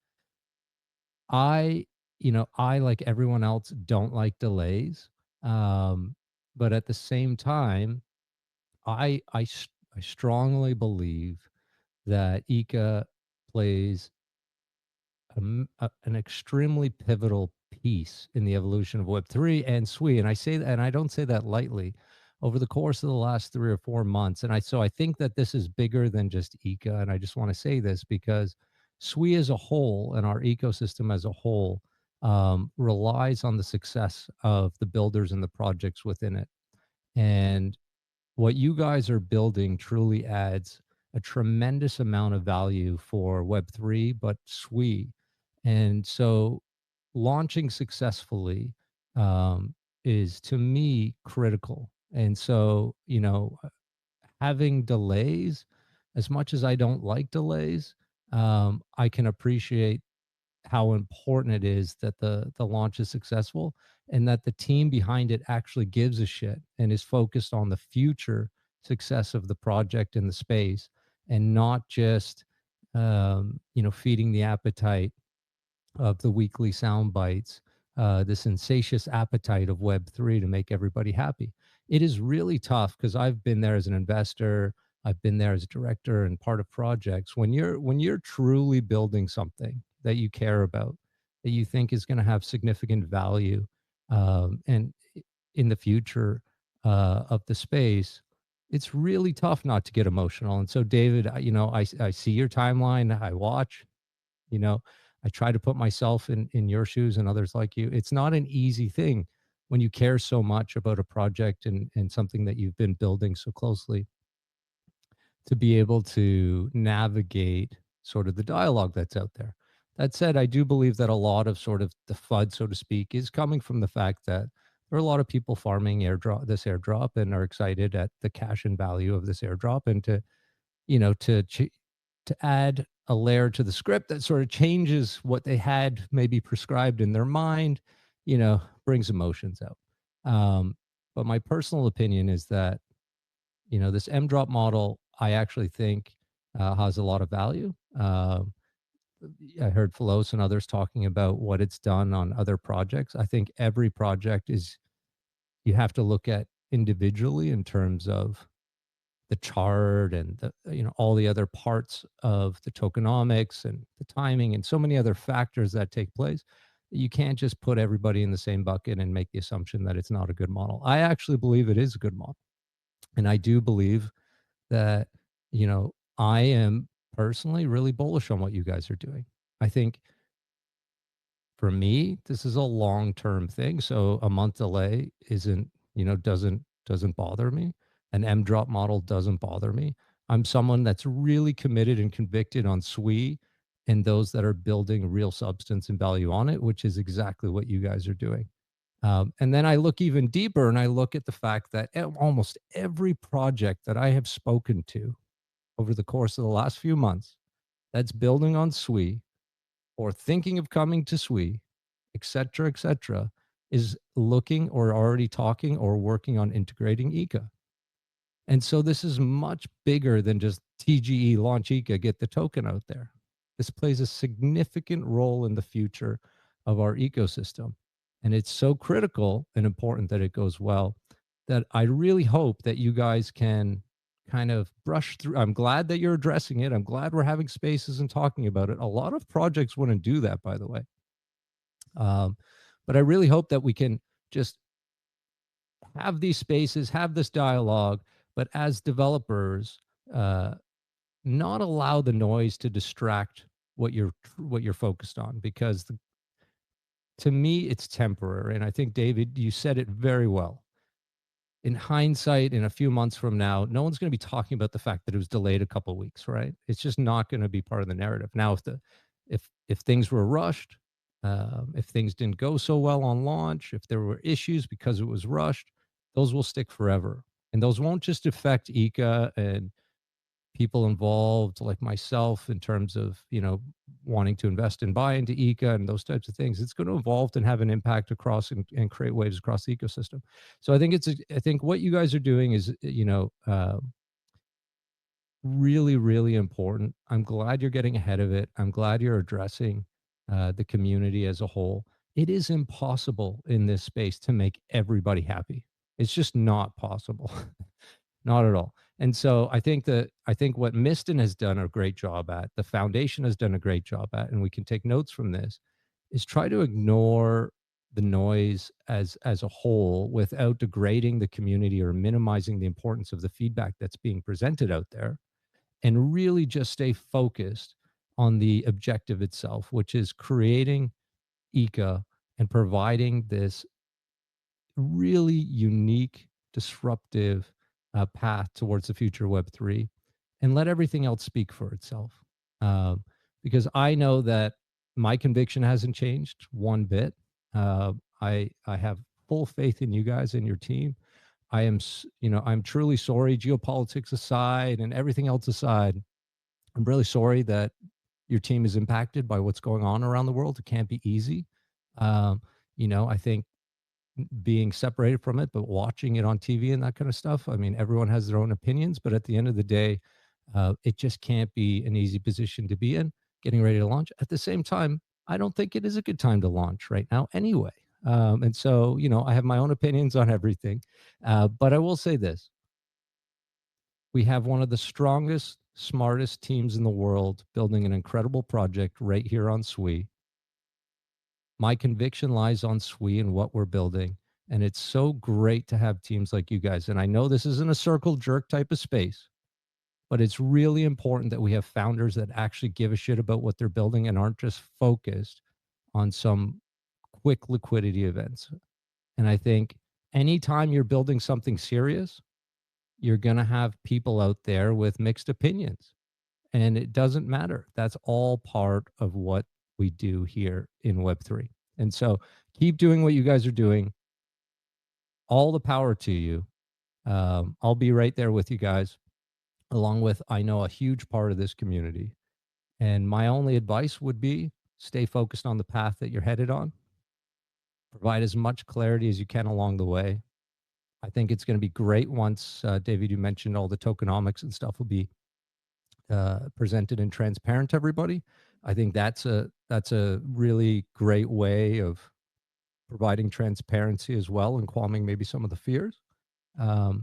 You know, I, like everyone else, don't like delays, but at the same time, I strongly believe that IKA plays an extremely pivotal piece in the evolution of Web3 and SWE. And I say that, and I don't say that lightly, over the course of the last 3 or 4 months. And so I think that this is bigger than just IKA. And I just want to say this because SWE as a whole and our ecosystem as a whole relies on the success of the builders and the projects within it. And what you guys are building truly adds a tremendous amount of value for Web3, but SWE. And so launching successfully is, to me, critical. And so, you know, having delays, as much as I don't like delays, I can appreciate how important it is that the launch is successful and that the team behind it actually gives a shit and is focused on the future success of the project in the space, and not just you know, feeding the appetite of the weekly sound bites, this insatious appetite of Web3 to make everybody happy. It is really tough because I've been there as an investor, I've been there as a director and part of projects. When you're truly building something that you care about, that you think is going to have significant value, and in the future of the space, it's really tough not to get emotional. And so, David, you know, I see your timeline, I watch, you know, I try to put myself in your shoes and others like you. It's not an easy thing when you care so much about a project and something that you've been building so closely, to be able to navigate sort of the dialogue that's out there. That said, I do believe that a lot of sort of the FUD, so to speak, is coming from the fact that there are a lot of people farming this airdrop and are excited at the cash and value of this airdrop, and to, you know, to add a layer to the script that sort of changes what they had maybe prescribed in their mind, you know, brings emotions out. But my personal opinion is that, you know, this M drop model, I actually think has a lot of value. I heard Philos and others talking about what it's done on other projects. I think every project is, you have to look at individually in terms of the chart and the, you know, all the other parts of the tokenomics and the timing and so many other factors that take place. You can't just put everybody in the same bucket and make the assumption that it's not a good model. I actually believe it is a good model. And I do believe that, you know, I am personally really bullish on what you guys are doing. I think for me, this is a long-term thing. So a month delay isn't, you know, doesn't bother me. An M drop model doesn't bother me. I'm someone that's really committed and convicted on SWE and those that are building real substance and value on it, which is exactly what you guys are doing. And then I look even deeper and I look at the fact that almost every project that I have spoken to over the course of the last few months that's building on SWE or thinking of coming to SWE, et cetera, is looking or already talking or working on integrating IKA. And so this is much bigger than just TGE, launch IKA, get the token out there. This plays a significant role in the future of our ecosystem. And it's so critical and important that it goes well that I really hope that you guys can kind of brush through. I'm glad that you're addressing it. I'm glad we're having spaces and talking about it. A lot of projects wouldn't do that, by the way. But I really hope that we can just have these spaces, have this dialogue, but as developers, not allow the noise to distract what you're focused on, because to me it's temporary. And I think, David, you said it very well. In hindsight, in a few months from now, no one's going to be talking about the fact that it was delayed a couple of weeks, right? It's just not going to be part of the narrative. Now, if things were rushed, if things didn't go so well on launch, if there were issues because it was rushed, those will stick forever. And those won't just affect IKA and people involved like myself in terms of, you know, wanting to invest and buy into IKA and those types of things. It's going to evolve and have an impact across and create waves across the ecosystem. So I think what you guys are doing is, you know, really, really important. I'm glad you're getting ahead of it. I'm glad you're addressing the community as a whole. It is impossible in this space to make everybody happy. It's just not possible. Not at all. And so I think what Miston has done a great job at, the foundation has done a great job at, and we can take notes from this, is try to ignore the noise as a whole without degrading the community or minimizing the importance of the feedback that's being presented out there, and really just stay focused on the objective itself, which is creating IKA and providing this really unique, disruptive path towards the future of Web3, and let everything else speak for itself. Because I know that my conviction hasn't changed one bit. I have full faith in you guys and your team. I am, you know, I'm truly sorry, geopolitics aside and everything else aside, I'm really sorry that your team is impacted by what's going on around the world. It can't be easy. You know, I think being separated from it, but watching it on TV and that kind of stuff. I mean, everyone has their own opinions, but at the end of the day, it just can't be an easy position to be in, getting ready to launch. At the same time, I don't think it is a good time to launch right now anyway. And so, you know, I have my own opinions on everything. But I will say this. We have one of the strongest, smartest teams in the world building an incredible project right here on SWE. My conviction lies on SWE and what we're building. And it's so great to have teams like you guys. And I know this isn't a circle jerk type of space, but it's really important that we have founders that actually give a shit about what they're building and aren't just focused on some quick liquidity events. And I think anytime you're building something serious, you're going to have people out there with mixed opinions. And it doesn't matter. That's all part of what we do here in Web3. And so keep doing what you guys are doing. all the power to you. I'll be right there with you guys, along with, I know, a huge part of this community. And my only advice would be stay focused on the path that you're headed on. Provide as much clarity as you can along the way. I think it's going to be great once, David, you mentioned all the tokenomics and stuff will be presented and transparent to everybody. I think that's a really great way of providing transparency as well and calming maybe some of the fears. But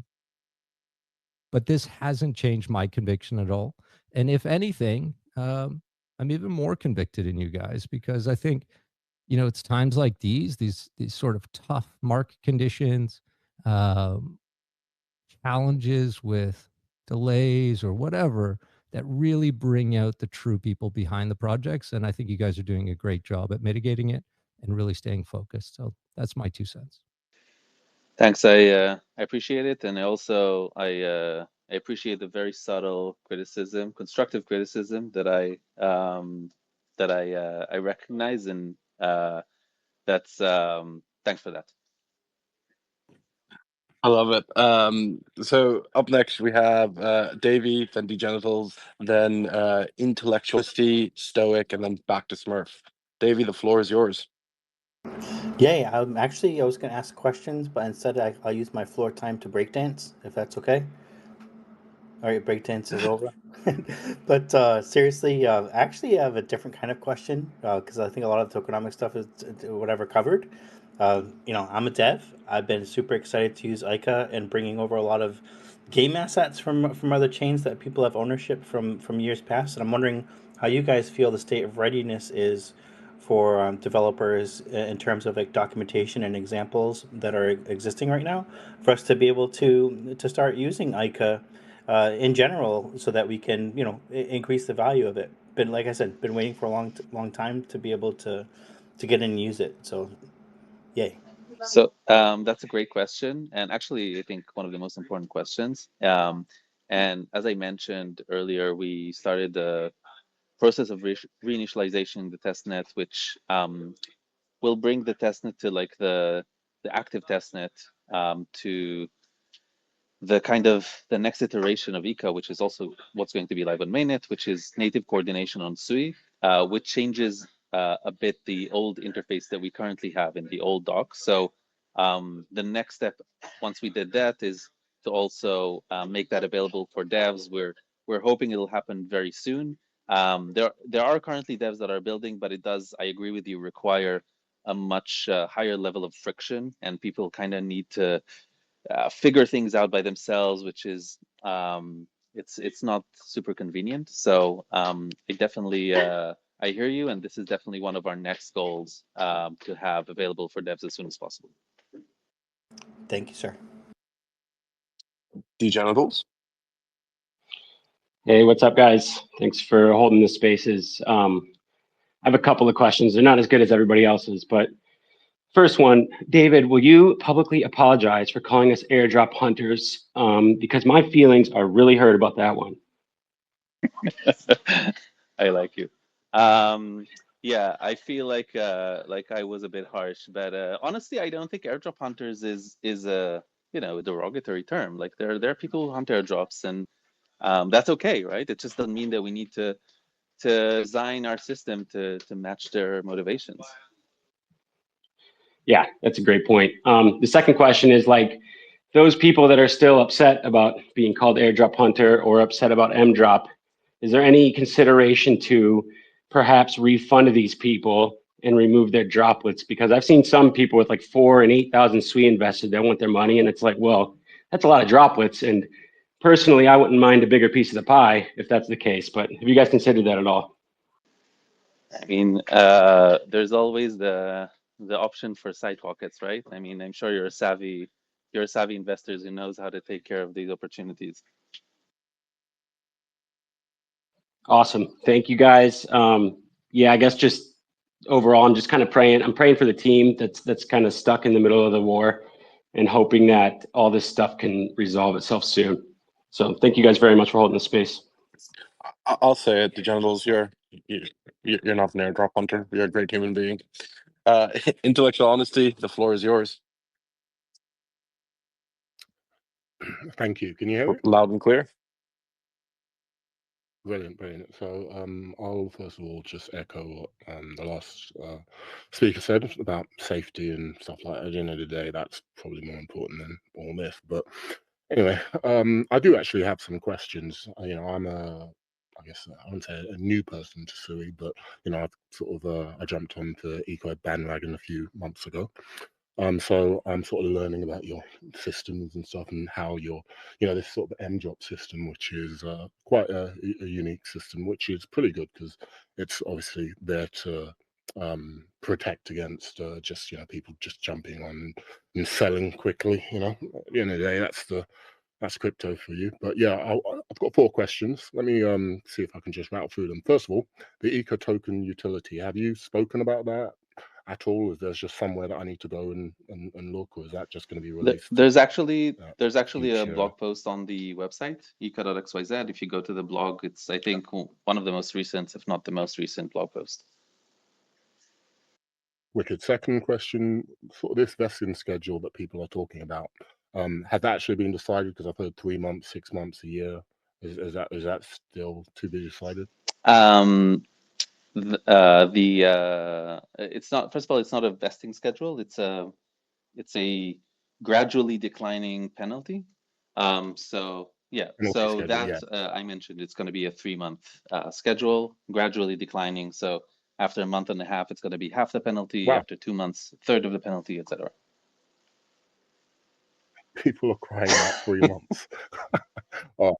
this hasn't changed my conviction at all. And if anything, I'm even more convicted in you guys, because I think, it's times like these sort of tough market conditions, challenges with delays or whatever, that really bring out the true people behind the projects. And I think you guys are doing a great job at mitigating it and really staying focused. So that's my 2 cents. Thanks. I appreciate it, and I appreciate the very subtle criticism, constructive criticism that I recognize, and that's thanks for that. I love it. So up next we have Davey, then Degenitals, then Intellectuality, Stoic, and then back to Smurf. Davey, the floor is yours. Yeah, I was going to ask questions, but instead I'll use my floor time to breakdance, if that's okay. All right, breakdance is over. But seriously, actually, I have a different kind of question because I think a lot of the tokenomic stuff is whatever covered. I'm a dev. I've been super excited to use IKA and bringing over a lot of game assets from other chains that people have ownership from years past. And I'm wondering how you guys feel the state of readiness is for developers in terms of like documentation and examples that are existing right now for us to be able to start using IKA in general, so that we can increase the value of it. But like I said, been waiting for a long time to be able to get in and use it. So, yay. So that's a great question, and actually, I think one of the most important questions. And as I mentioned earlier, we started the process of reinitialization the testnet, which will bring the testnet to like the active testnet, to the kind of the next iteration of IKA, which is also what's going to be live on mainnet, which is native coordination on SUI, which changes a bit the old interface that we currently have in the old docs. So the next step, once we did that, is to also make that available for devs. We're hoping it'll happen very soon. There are currently devs that are building, but it does, I agree with you, require a much higher level of friction, and people kind of need to figure things out by themselves, which is it's not super convenient. So it definitely I hear you, and this is definitely one of our next goals, to have available for devs as soon as possible. Thank you, sir. Degenitals. Hey, what's up, guys? Thanks for holding the spaces. I have a couple of questions. They're not as good as everybody else's, but first one, David, will you publicly apologize for calling us airdrop hunters? Because my feelings are really hurt about that one. I like you. Yeah, I feel like I was a bit harsh, but honestly, I don't think airdrop hunters is a derogatory term. Like there are people who hunt airdrops, and that's okay, right? It just doesn't mean that we need to design our system to match their motivations. Yeah, that's a great point. The second question is like those people that are still upset about being called airdrop hunter or upset about mdrop, is there any consideration to perhaps refund these people and remove their droplets? Because I've seen some people with like 4,000 and 8,000 SWI invested that want their money, and it's like, well, that's a lot of droplets. And personally, I wouldn't mind a bigger piece of the pie if that's the case. But have you guys considered that at all? I mean, there's always the option for side pockets, right? I mean, I'm sure you're a savvy investor who knows how to take care of these opportunities. Awesome. Thank you, guys. Yeah, I guess just overall, I'm just kind of praying. I'm praying for the team that's kind of stuck in the middle of the war and hoping that all this stuff can resolve itself soon. So thank you guys very much for holding the space. I'll say it, Degenitals, you're not an airdrop hunter. You're a great human being. Intellectual honesty, the floor is yours. Thank you. Can you hear me? Loud and clear. Brilliant, brilliant. So I'll first of all just echo what the last speaker said about safety and stuff like that. At the end of the day, that's probably more important than all this. But anyway, I do actually have some questions. I'm I guess I wouldn't say a new person to SUI, but I've sort of I jumped on the eco bandwagon a few months ago. So I'm sort of learning about your systems and stuff and how your, this sort of M-drop system, which is quite a unique system, which is pretty good because it's obviously there to protect against just, people just jumping on and selling quickly, At the end of the day, that's crypto for you. But yeah, I've got 4 questions. Let me see if I can just rattle through them. First of all, the eco token utility. Have you spoken about that at all? Is there's just somewhere that I need to go and look, or is that just going to be released? There's actually a future? blog post on the website ikadotxyz. If you go to the blog, it's I think one of the most recent, if not the most recent blog post. Wicked. Second question, sort of this vesting schedule that people are talking about, has that actually been decided? Because I've heard 3 months, 6 months, a year. Is that still to be decided? It's not, first of all, it's not a vesting schedule. It's a gradually declining penalty. So yeah, Penalty so schedule, that yeah. I mentioned it's going to be a 3-month schedule, gradually declining. So after a month and a half, it's going to be half the penalty. Wow. After 2 months, a third of the penalty, etc. People are crying out 3 months. Oh,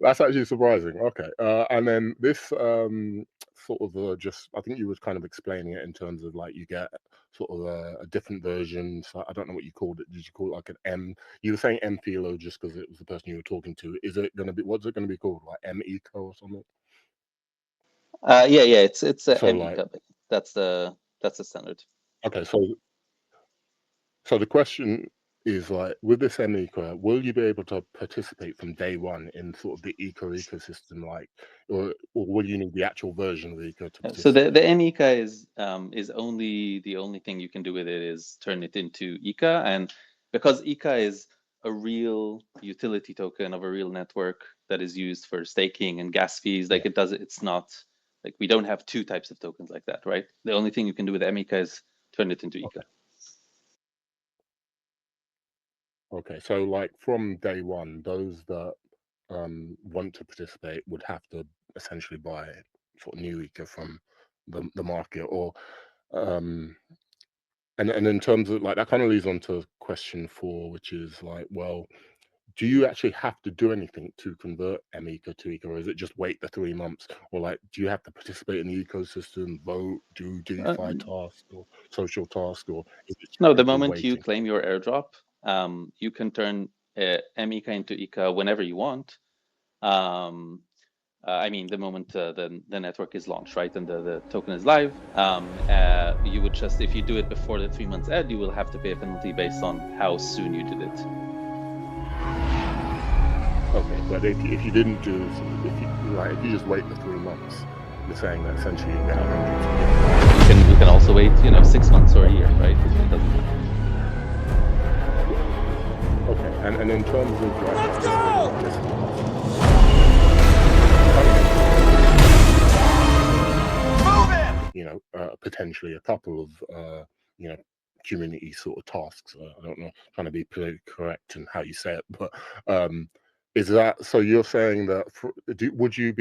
that's actually surprising. Okay, and then this sort of just, I think you was kind of explaining it in terms of like you get sort of a different version. So I don't know what you called it. Did you call it like an M? You were saying M Philo just because it was the person you were talking to. Is it going to be, what's it going to be called? Like M Eco or something? Yeah, it's a So M like, ECA. That's the standard. okay, so the question is like, with this eco, will you be able to participate from day one in sort of the ecosystem, like, or will you need the actual version of the eco to So participate? the M ECA is only, the only thing you can do with it is turn it into ECA, and because ECA is a real utility token of a real network that is used for staking and gas fees, like it's not like we don't have 2 types of tokens like that, right? The only thing you can do with M ECA is turn it into ECA. Okay, so like from day one, those that want to participate would have to essentially buy sort of new eco from the market, or and in terms of like, that kind of leads on to question 4, which is like, well, do you actually have to do anything to convert MECA to ECA, or is it just wait the 3 months? Or like, do you have to participate in the ecosystem, vote, do DeFi tasks or social tasks, or is it No, the simply moment you waiting? claim your airdrop, you can turn M ECA into ECA whenever you want. I mean, the moment the network is launched, right, and the token is live, you would just, if you do it before the 3 months end, you will have to pay a penalty based on how soon you did it. Okay, but if you didn't do this, if you just wait the 3 months, you're saying that essentially you get 100. You can also wait, 6 months or a year, right? It doesn't matter. Okay, and in terms of like, let's go. Potentially a couple of community sort of tasks. I don't know, trying to be politically correct in how you say it, but is that, so you're saying that would you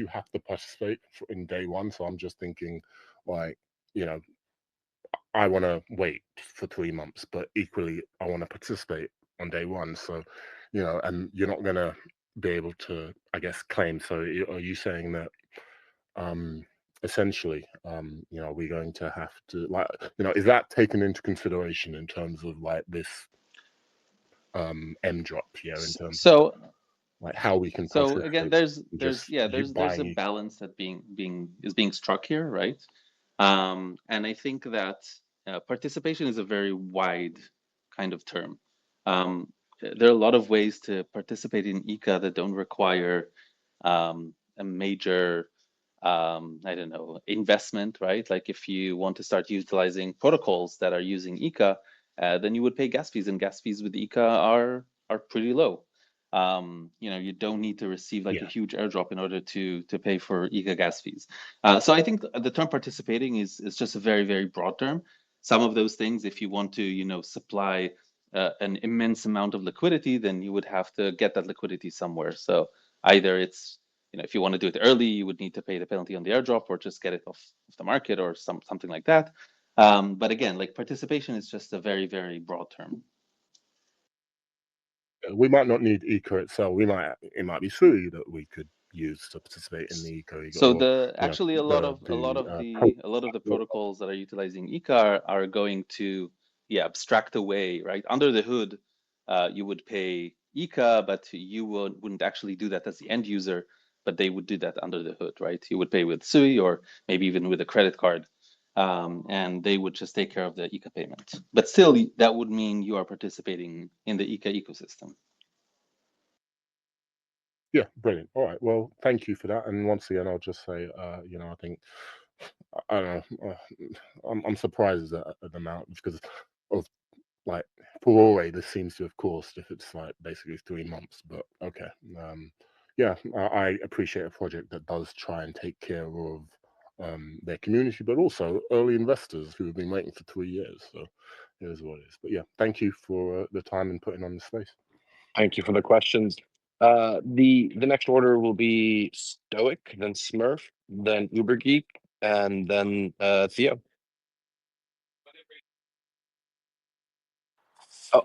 have to participate in day one? So I'm just thinking like, I want to wait for 3 months, but equally I want to participate on day one. So, and you're not going to be able to, I guess, claim. So are you saying that essentially, we're going to have to, like, is that taken into consideration in terms of like this M drop, in terms of like how we can So again, there's a buying balance that being struck here, right? And I think that participation is a very wide kind of term. There are a lot of ways to participate in IKA that don't require a major, I don't know, investment, right? Like if you want to start utilizing protocols that are using IKA, then you would pay gas fees, and gas fees with IKA are pretty low. You don't need to receive like a huge airdrop in order to pay for IKA gas fees. So I think the term participating is just a very, very broad term. Some of those things, if you want to, supply an immense amount of liquidity, then you would have to get that liquidity somewhere. So either it's, if you want to do it early, you would need to pay the penalty on the airdrop, or just get it off the market, or something like that. But again, like participation is just a very, very broad term. We might not need IKA itself. It might be SUI that we could use to participate in the IKA. So actually a lot of the protocols that are utilizing IKA are going to abstract away, right? Under the hood, you would pay IKA, but you wouldn't actually do that as the end user, but they would do that under the hood, right? You would pay with SUI or maybe even with a credit card, and they would just take care of the IKA payment. But still, that would mean you are participating in the IKA ecosystem. Yeah, brilliant. All right. Well, thank you for that. And once again, I'll just say, I think, I don't know, I'm surprised at the amount, because of like for Huawei, this seems to have caused, if it's like basically 3 months. But okay, yeah, I appreciate a project that does try and take care of their community, but also early investors who have been waiting for 3 years. So it is what it is. But yeah, thank you for the time and putting on the space. Thank you for the questions. The next order will be Stoic, then Smurf, then Uber Geek, and then Theo.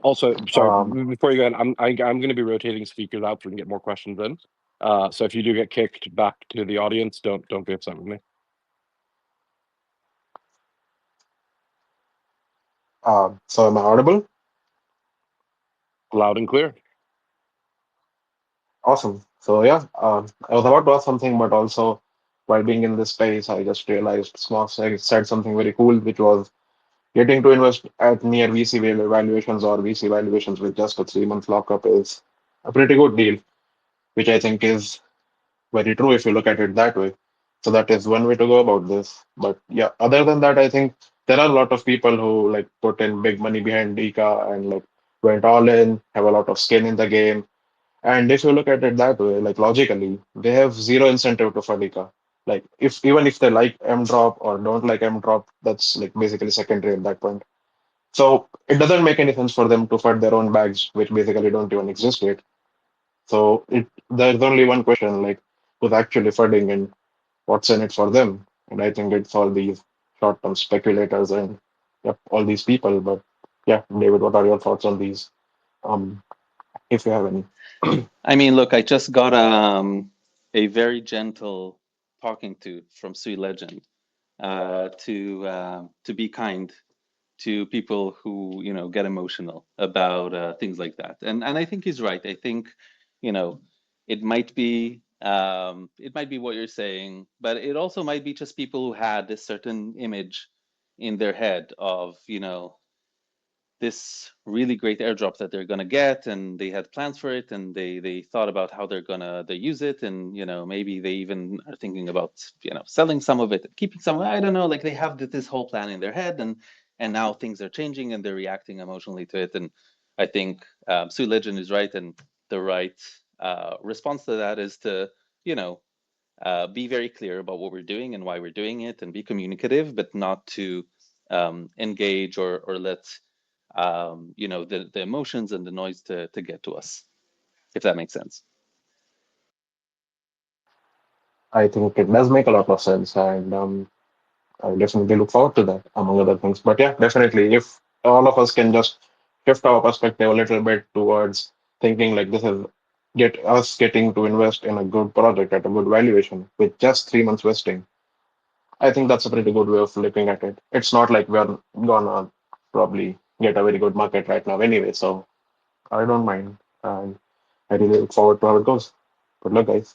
Also, sorry, before you go ahead, I'm going to be rotating speakers out so we can get more questions in. So if you do get kicked back to the audience, don't be upset with me. So am I audible? Loud and clear. Awesome. So yeah, I was about to ask something, but also while being in this space, I just realized Smosh said something very cool, which was getting to invest at near VC valuations or VC valuations with just a 3 month lockup is a pretty good deal, which I think is very true if you look at it that way. So that is one way to go about this. But yeah, other than that, I think there are a lot of people who like put in big money behind IKA and like went all in, have a lot of skin in the game. And if you look at it that way, like logically, they have zero incentive to fund IKA. Like even if they like M drop or don't like M drop, that's like basically secondary at that point. So it doesn't make any sense for them to fund their own bags, which basically don't even exist yet. So there's only one question, like who's actually funding and what's in it for them. And I think it's all these short-term speculators and all these people. But yeah, David, what are your thoughts on these? If you have any. I mean, look, I just got a very gentle talking to from Sui Legend to be kind to people who get emotional about things like that, and I think he's right. I think it might be what you're saying, but it also might be just people who had a certain image in their head of this really great airdrop that they're going to get, and they had plans for it, and they thought about how they're going to use it, and maybe they even are thinking about selling some of it, keeping some. I don't know, like they have this whole plan in their head, and now things are changing and they're reacting emotionally to it. And I think Sui Legend is right, and the right response to that is to be very clear about what we're doing and why we're doing it, and be communicative, but not to engage or let the emotions and the noise to get to us, if that makes sense. I think it does make a lot of sense, and I definitely look forward to that, among other things. But yeah, definitely, if all of us can just shift our perspective a little bit towards thinking like this is getting to invest in a good project at a good valuation with just 3 months vesting, I think that's a pretty good way of looking at it. It's not like we're gonna probably get a very good market right now anyway, so I don't mind. And I really look forward to how it goes. Good luck, guys.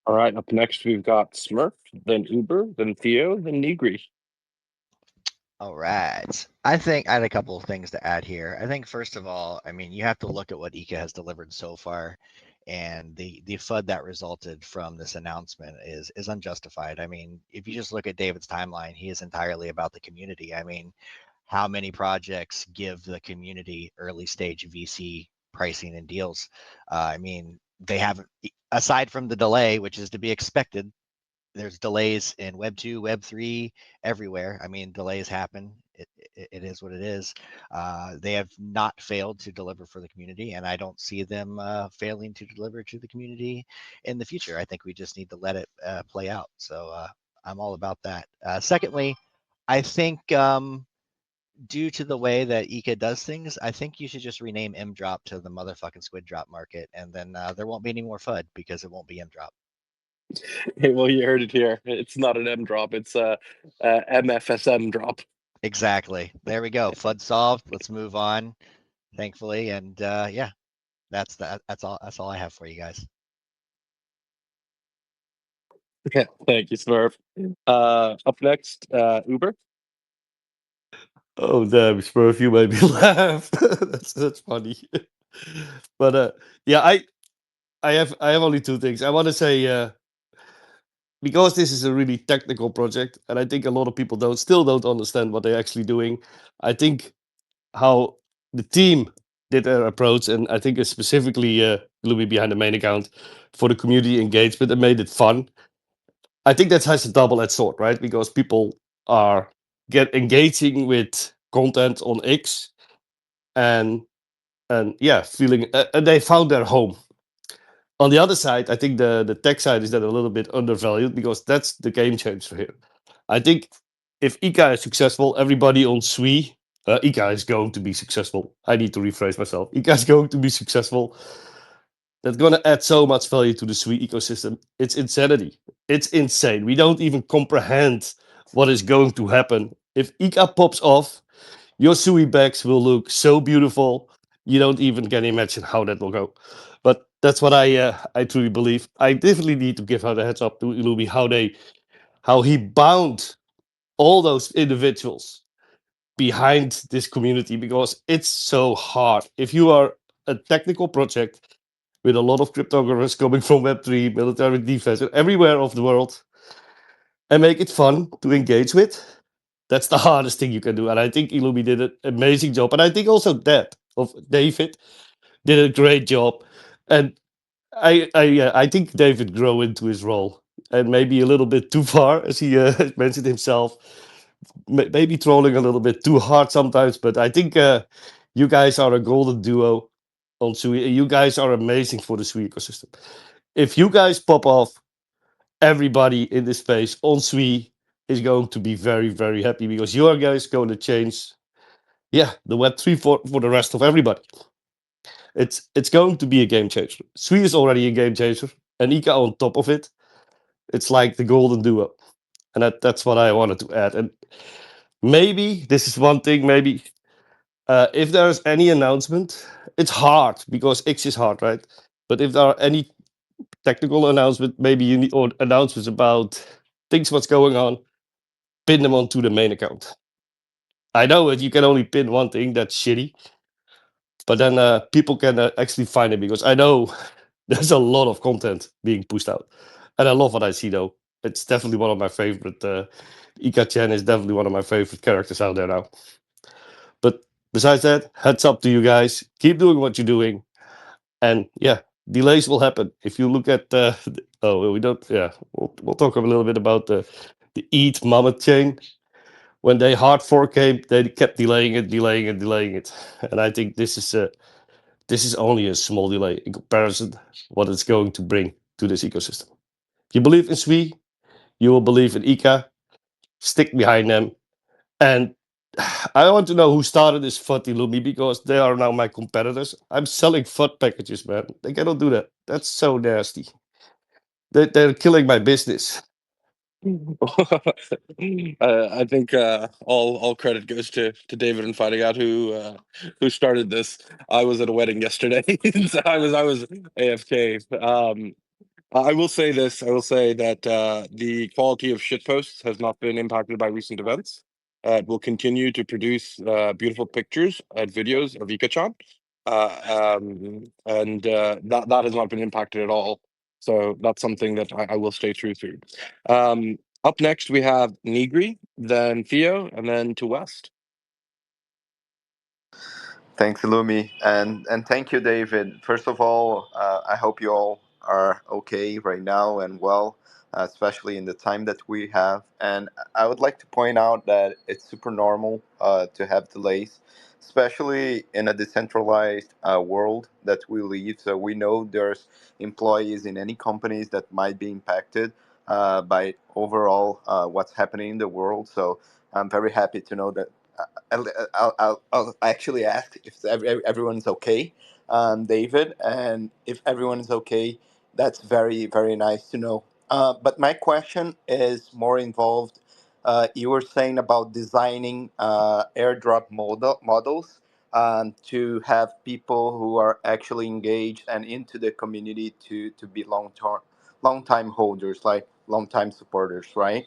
All right, up next we've got Smurf, then Uber, then Theo, then Nigri. All right. I think I had a couple of things to add here. I think first of all, I mean, you have to look at what IKA has delivered so far. and the FUD that resulted from this announcement is unjustified. I mean, if you just look at David's timeline, he is entirely about the community. I mean, how many projects give the community early stage VC pricing and deals? I mean, they haven't, aside from the delay, which is to be expected. There's delays in Web 2, Web 3, everywhere. I mean, delays happen. It is what it is. They have not failed to deliver for the community, and I don't see them failing to deliver to the community in the future. I think we just need to let it play out. So I'm all about that. Secondly, I think due to the way that IKA does things, I think you should just rename M drop to the motherfucking squid drop market, and then there won't be any more FUD because it won't be M drop. Hey, well, you heard it here. It's not an M drop. It's a MFSM drop. Exactly. There we go. FUD solved. Let's move on. Thankfully, and yeah, that's all. That's all I have for you guys. Yeah, thank you, Smurf. Up next, Uber. Oh damn, Smurf, you made me laugh. That's funny. But yeah, I have only two things. I want to say because this is a really technical project, and I think a lot of people still don't understand what they're actually doing. I think how the team did their approach, and I think it's specifically Louis behind the main account for the community engagement and made it fun. I think that has a double-edged sword, right? Because people are engaging with content on X, and yeah, feeling and they found their home. On the other side, I think the tech side is then a little bit undervalued because that's the game changer here. I think if IKA is successful, everybody on SWE, IKA is going to be successful. I need to rephrase myself. IKA is going to be successful. That's going to add so much value to the SWE ecosystem. It's insanity. It's insane. We don't even comprehend what is going to happen. If IKA pops off, your SUI bags will look so beautiful. You don't even can imagine how that will go. But that's what I truly believe. I definitely need to give her the heads up to Illubi how he bound all those individuals behind this community because it's so hard. If you are a technical project with a lot of cryptographers coming from Web3, military defense, and everywhere of the world, and make it fun to engage with, that's the hardest thing you can do. And I think Illubi did an amazing job. And I think also that of David did a great job. And I think David grew into his role and maybe a little bit too far, as he mentioned himself. Maybe trolling a little bit too hard sometimes, but I think you guys are a golden duo on Sui. You guys are amazing for the Sui ecosystem. If you guys pop off, everybody in this space on Sui is going to be very, very happy because you are guys going to change, yeah, the Web3 for the rest of everybody. It's going to be a game changer. Sui is already a game changer, and IKA on top of it. It's like the golden duo, and that's what I wanted to add. And maybe this is one thing. Maybe if there's any announcement, it's hard because X is hard, right? But if there are any technical announcement, maybe you need or announcements about things what's going on, pin them onto the main account. I know that you can only pin one thing. That's shitty. But then people can actually find it because I know there's a lot of content being pushed out, and I love what I see though. It's definitely one of my favorite. Ika Chen is definitely one of my favorite characters out there now. But besides that, heads up to you guys. Keep doing what you're doing, and yeah, delays will happen. If you look at oh, we don't. Yeah, we'll talk a little bit about the Eat Mammoth chain. When they hard fork came, they kept delaying it, delaying it, delaying it, and I think this is only a small delay in comparison what it's going to bring to this ecosystem. If you believe in SWE, you will believe in IKA. Stick behind them. And I want to know who started this FUD Illumi because they are now my competitors. I'm selling FUD packages, man. They cannot do that. That's so nasty. They're killing my business. I think all credit goes to David in finding out who started this. I was at a wedding yesterday, so I was AFK. I will say this. I will say that the quality of shitposts has not been impacted by recent events. It will continue to produce beautiful pictures and videos of Ika-chan. and that has not been impacted at all. So that's something that I will stay true to. Up next, we have Nigri, then Theo, and then to West. Thanks, Lumi, and thank you, David. First of all, I hope you all are okay right now and well, especially in the time that we have. And I would like to point out that it's super normal to have delays, especially in a decentralized world that we live. So we know there's employees in any companies that might be impacted by overall what's happening in the world. So I'm very happy to know that I'll actually ask if everyone's okay, David, and if everyone is okay, that's very, very nice to know. But my question is more involved. You were saying about designing airdrop models to have people who are actually engaged and into the community to be long time holders, like long time supporters, right?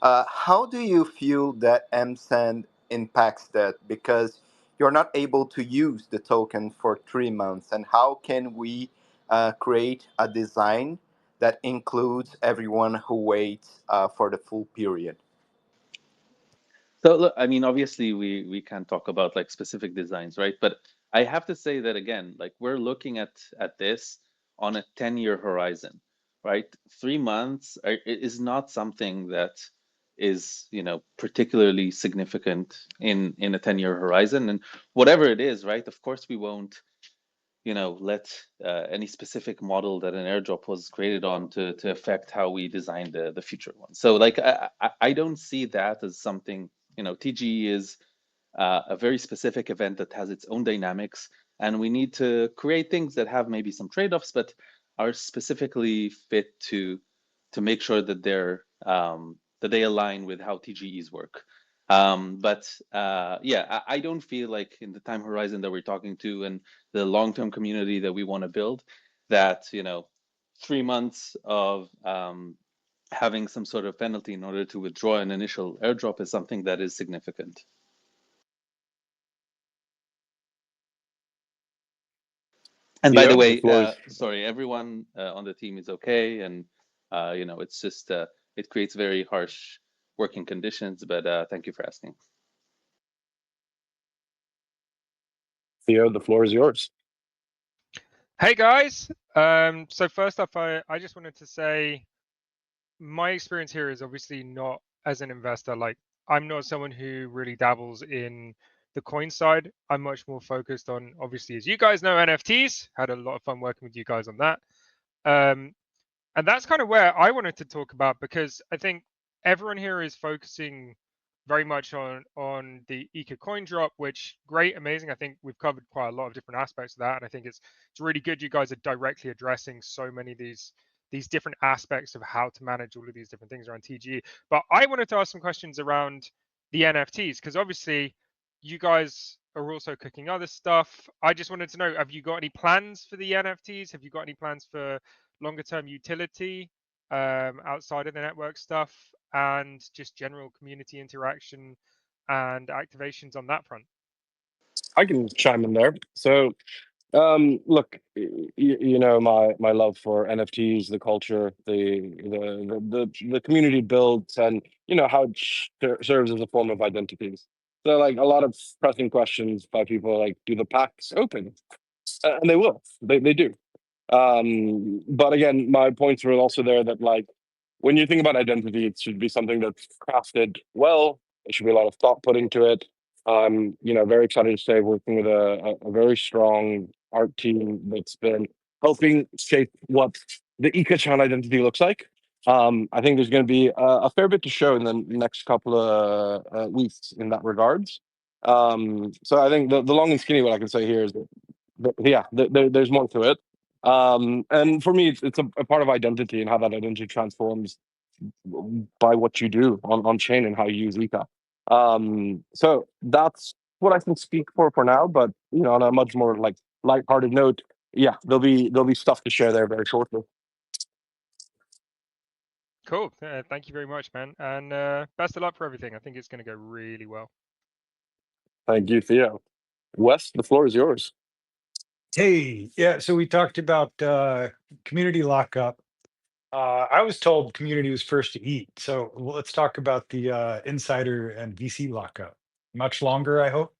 How do you feel that MSend impacts that, because you're not able to use the token for 3 months, and how can we create a design that includes everyone who waits for the full period? So look, I mean, obviously we can't talk about like specific designs, right? But I have to say that again, like we're looking at this on a 10-year horizon, right? 3 months is not something that is, you know, particularly significant in a 10-year horizon. And whatever it is, right? Of course, we won't, you know, let any specific model that an airdrop was created on to affect how we design the future one. So like I don't see that as something, you know, TGE is a very specific event that has its own dynamics, and we need to create things that have maybe some trade-offs, but are specifically fit to make sure that that they align with how TGEs work. Yeah, I don't feel like in the time horizon that we're talking to and the long-term community that we want to build, that, you know, 3 months of having some sort of penalty in order to withdraw an initial airdrop is something that is significant. And by the Theo, the way, floor is sorry, everyone on the team is okay, and you know, it's just it creates very harsh working conditions. But thank you for asking. Theo, the floor is yours. Hey guys. So first up, I just wanted to say my experience here is obviously not as an investor. Like I'm not someone who really dabbles in the coin side. I'm much more focused on, obviously, as you guys know, NFTs. Had a lot of fun working with you guys on that. And that's kind of where I wanted to talk about, because I think everyone here is focusing very much on the IKA coin drop, which great, amazing. I think we've covered quite a lot of different aspects of that, and I think it's really good you guys are directly addressing so many of these different aspects of how to manage all of these different things around TGE. But I wanted to ask some questions around the NFTs, because obviously you guys are also cooking other stuff. I just wanted to know, have you got any plans for the NFTs? Have you got any plans for longer term utility outside of the network stuff, and just general community interaction and activations on that front? I can chime in there. So, look, you know my love for NFTs, the culture, the community builds, and you know how it serves as a form of identities. So, like a lot of pressing questions by people, like, do the packs open? And they will. They do. But again, my points were also there that, like, when you think about identity, it should be something that's crafted well. There should be a lot of thought put into it. You know, very excited to stay working with a very strong art team that's been helping shape what the Ika-chan identity looks like. I think there's going to be a fair bit to show in the next couple of weeks in that regards. So I think the long and skinny, what I can say here is that yeah, there's more to it. And for me, it's a part of identity and how that identity transforms by what you do on chain and how you use Ika. So that's what I can speak for now. But you know, on a much more like lighthearted note, yeah, there'll be stuff to share there very shortly. Cool. Thank you very much, man, and best of luck for everything. I think it's going to go really well. Thank you, Theo. Wes, the floor is yours. Hey, yeah, so we talked about community lockup. I was told community was first to eat, so let's talk about the insider and VC lockup. Much longer, I hope.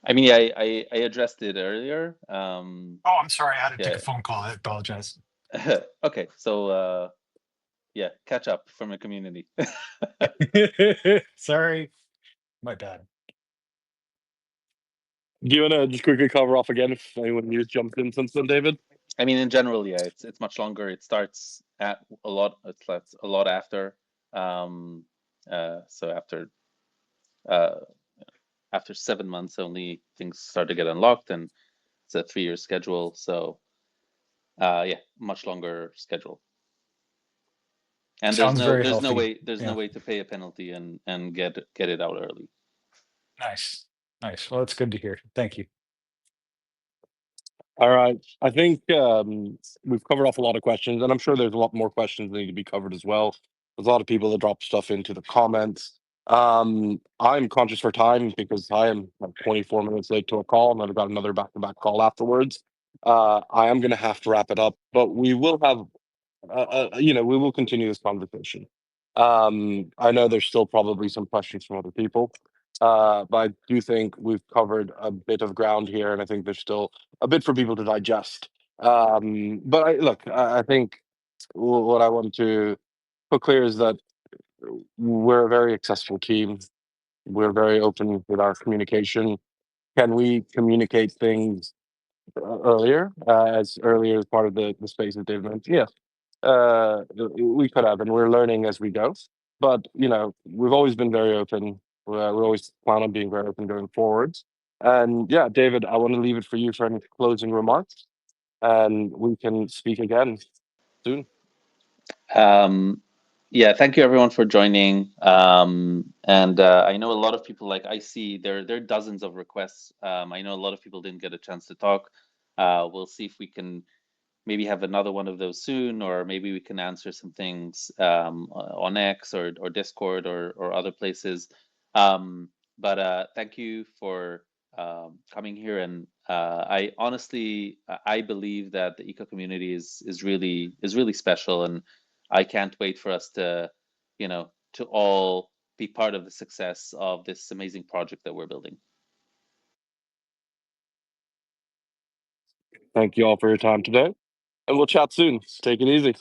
I mean, I addressed it earlier. Oh, I'm sorry, I had to take Yeah. a phone call. I apologize. Okay, so yeah, catch up from the community. Sorry, my bad. Do you want to just quickly cover off again if anyone news jumped in since then, David? I mean, in general, yeah, it's much longer. It starts at a lot. It's a lot after. So uh, after 7 months, only things start to get unlocked, and it's a 3-year schedule. So yeah, much longer schedule. And Sounds very there's no healthy. way Yeah, to pay a penalty and get it out early. nice, nice. Well, that's good to hear. Thank you. All right. I think we've covered off a lot of questions, and I'm sure there's a lot more questions that need to be covered as well. There's a lot of people that drop stuff into the comments. I'm conscious for time because I am like 24 minutes late to a call, and I've got another back-to-back call afterwards. I am going to have to wrap it up, but we will have we will continue this conversation. I know there's still probably some questions from other people, but I do think we've covered a bit of ground here, and I think there's still a bit for people to digest. But I think what I want to put clear is that we're a very accessible team. We're very open with our communication. Can we communicate things earlier, as earlier as part of the space that Dave mentioned? Yes, we could have, and we're learning as we go. But we've always been very open. We always plan on being very open going forwards. And yeah, David, I want to leave it for you for any closing remarks, and we can speak again soon. Yeah, thank you everyone for joining. And I know a lot of people, like I see there are dozens of requests. I know a lot of people didn't get a chance to talk. We'll see if we can maybe have another one of those soon, or maybe we can answer some things on X or Discord or other places. But thank you for coming here. And I honestly I believe that the eco community is really special, and I can't wait for us to to all be part of the success of this amazing project that we're building. Thank you all for your time today, and we'll chat soon. Take it easy.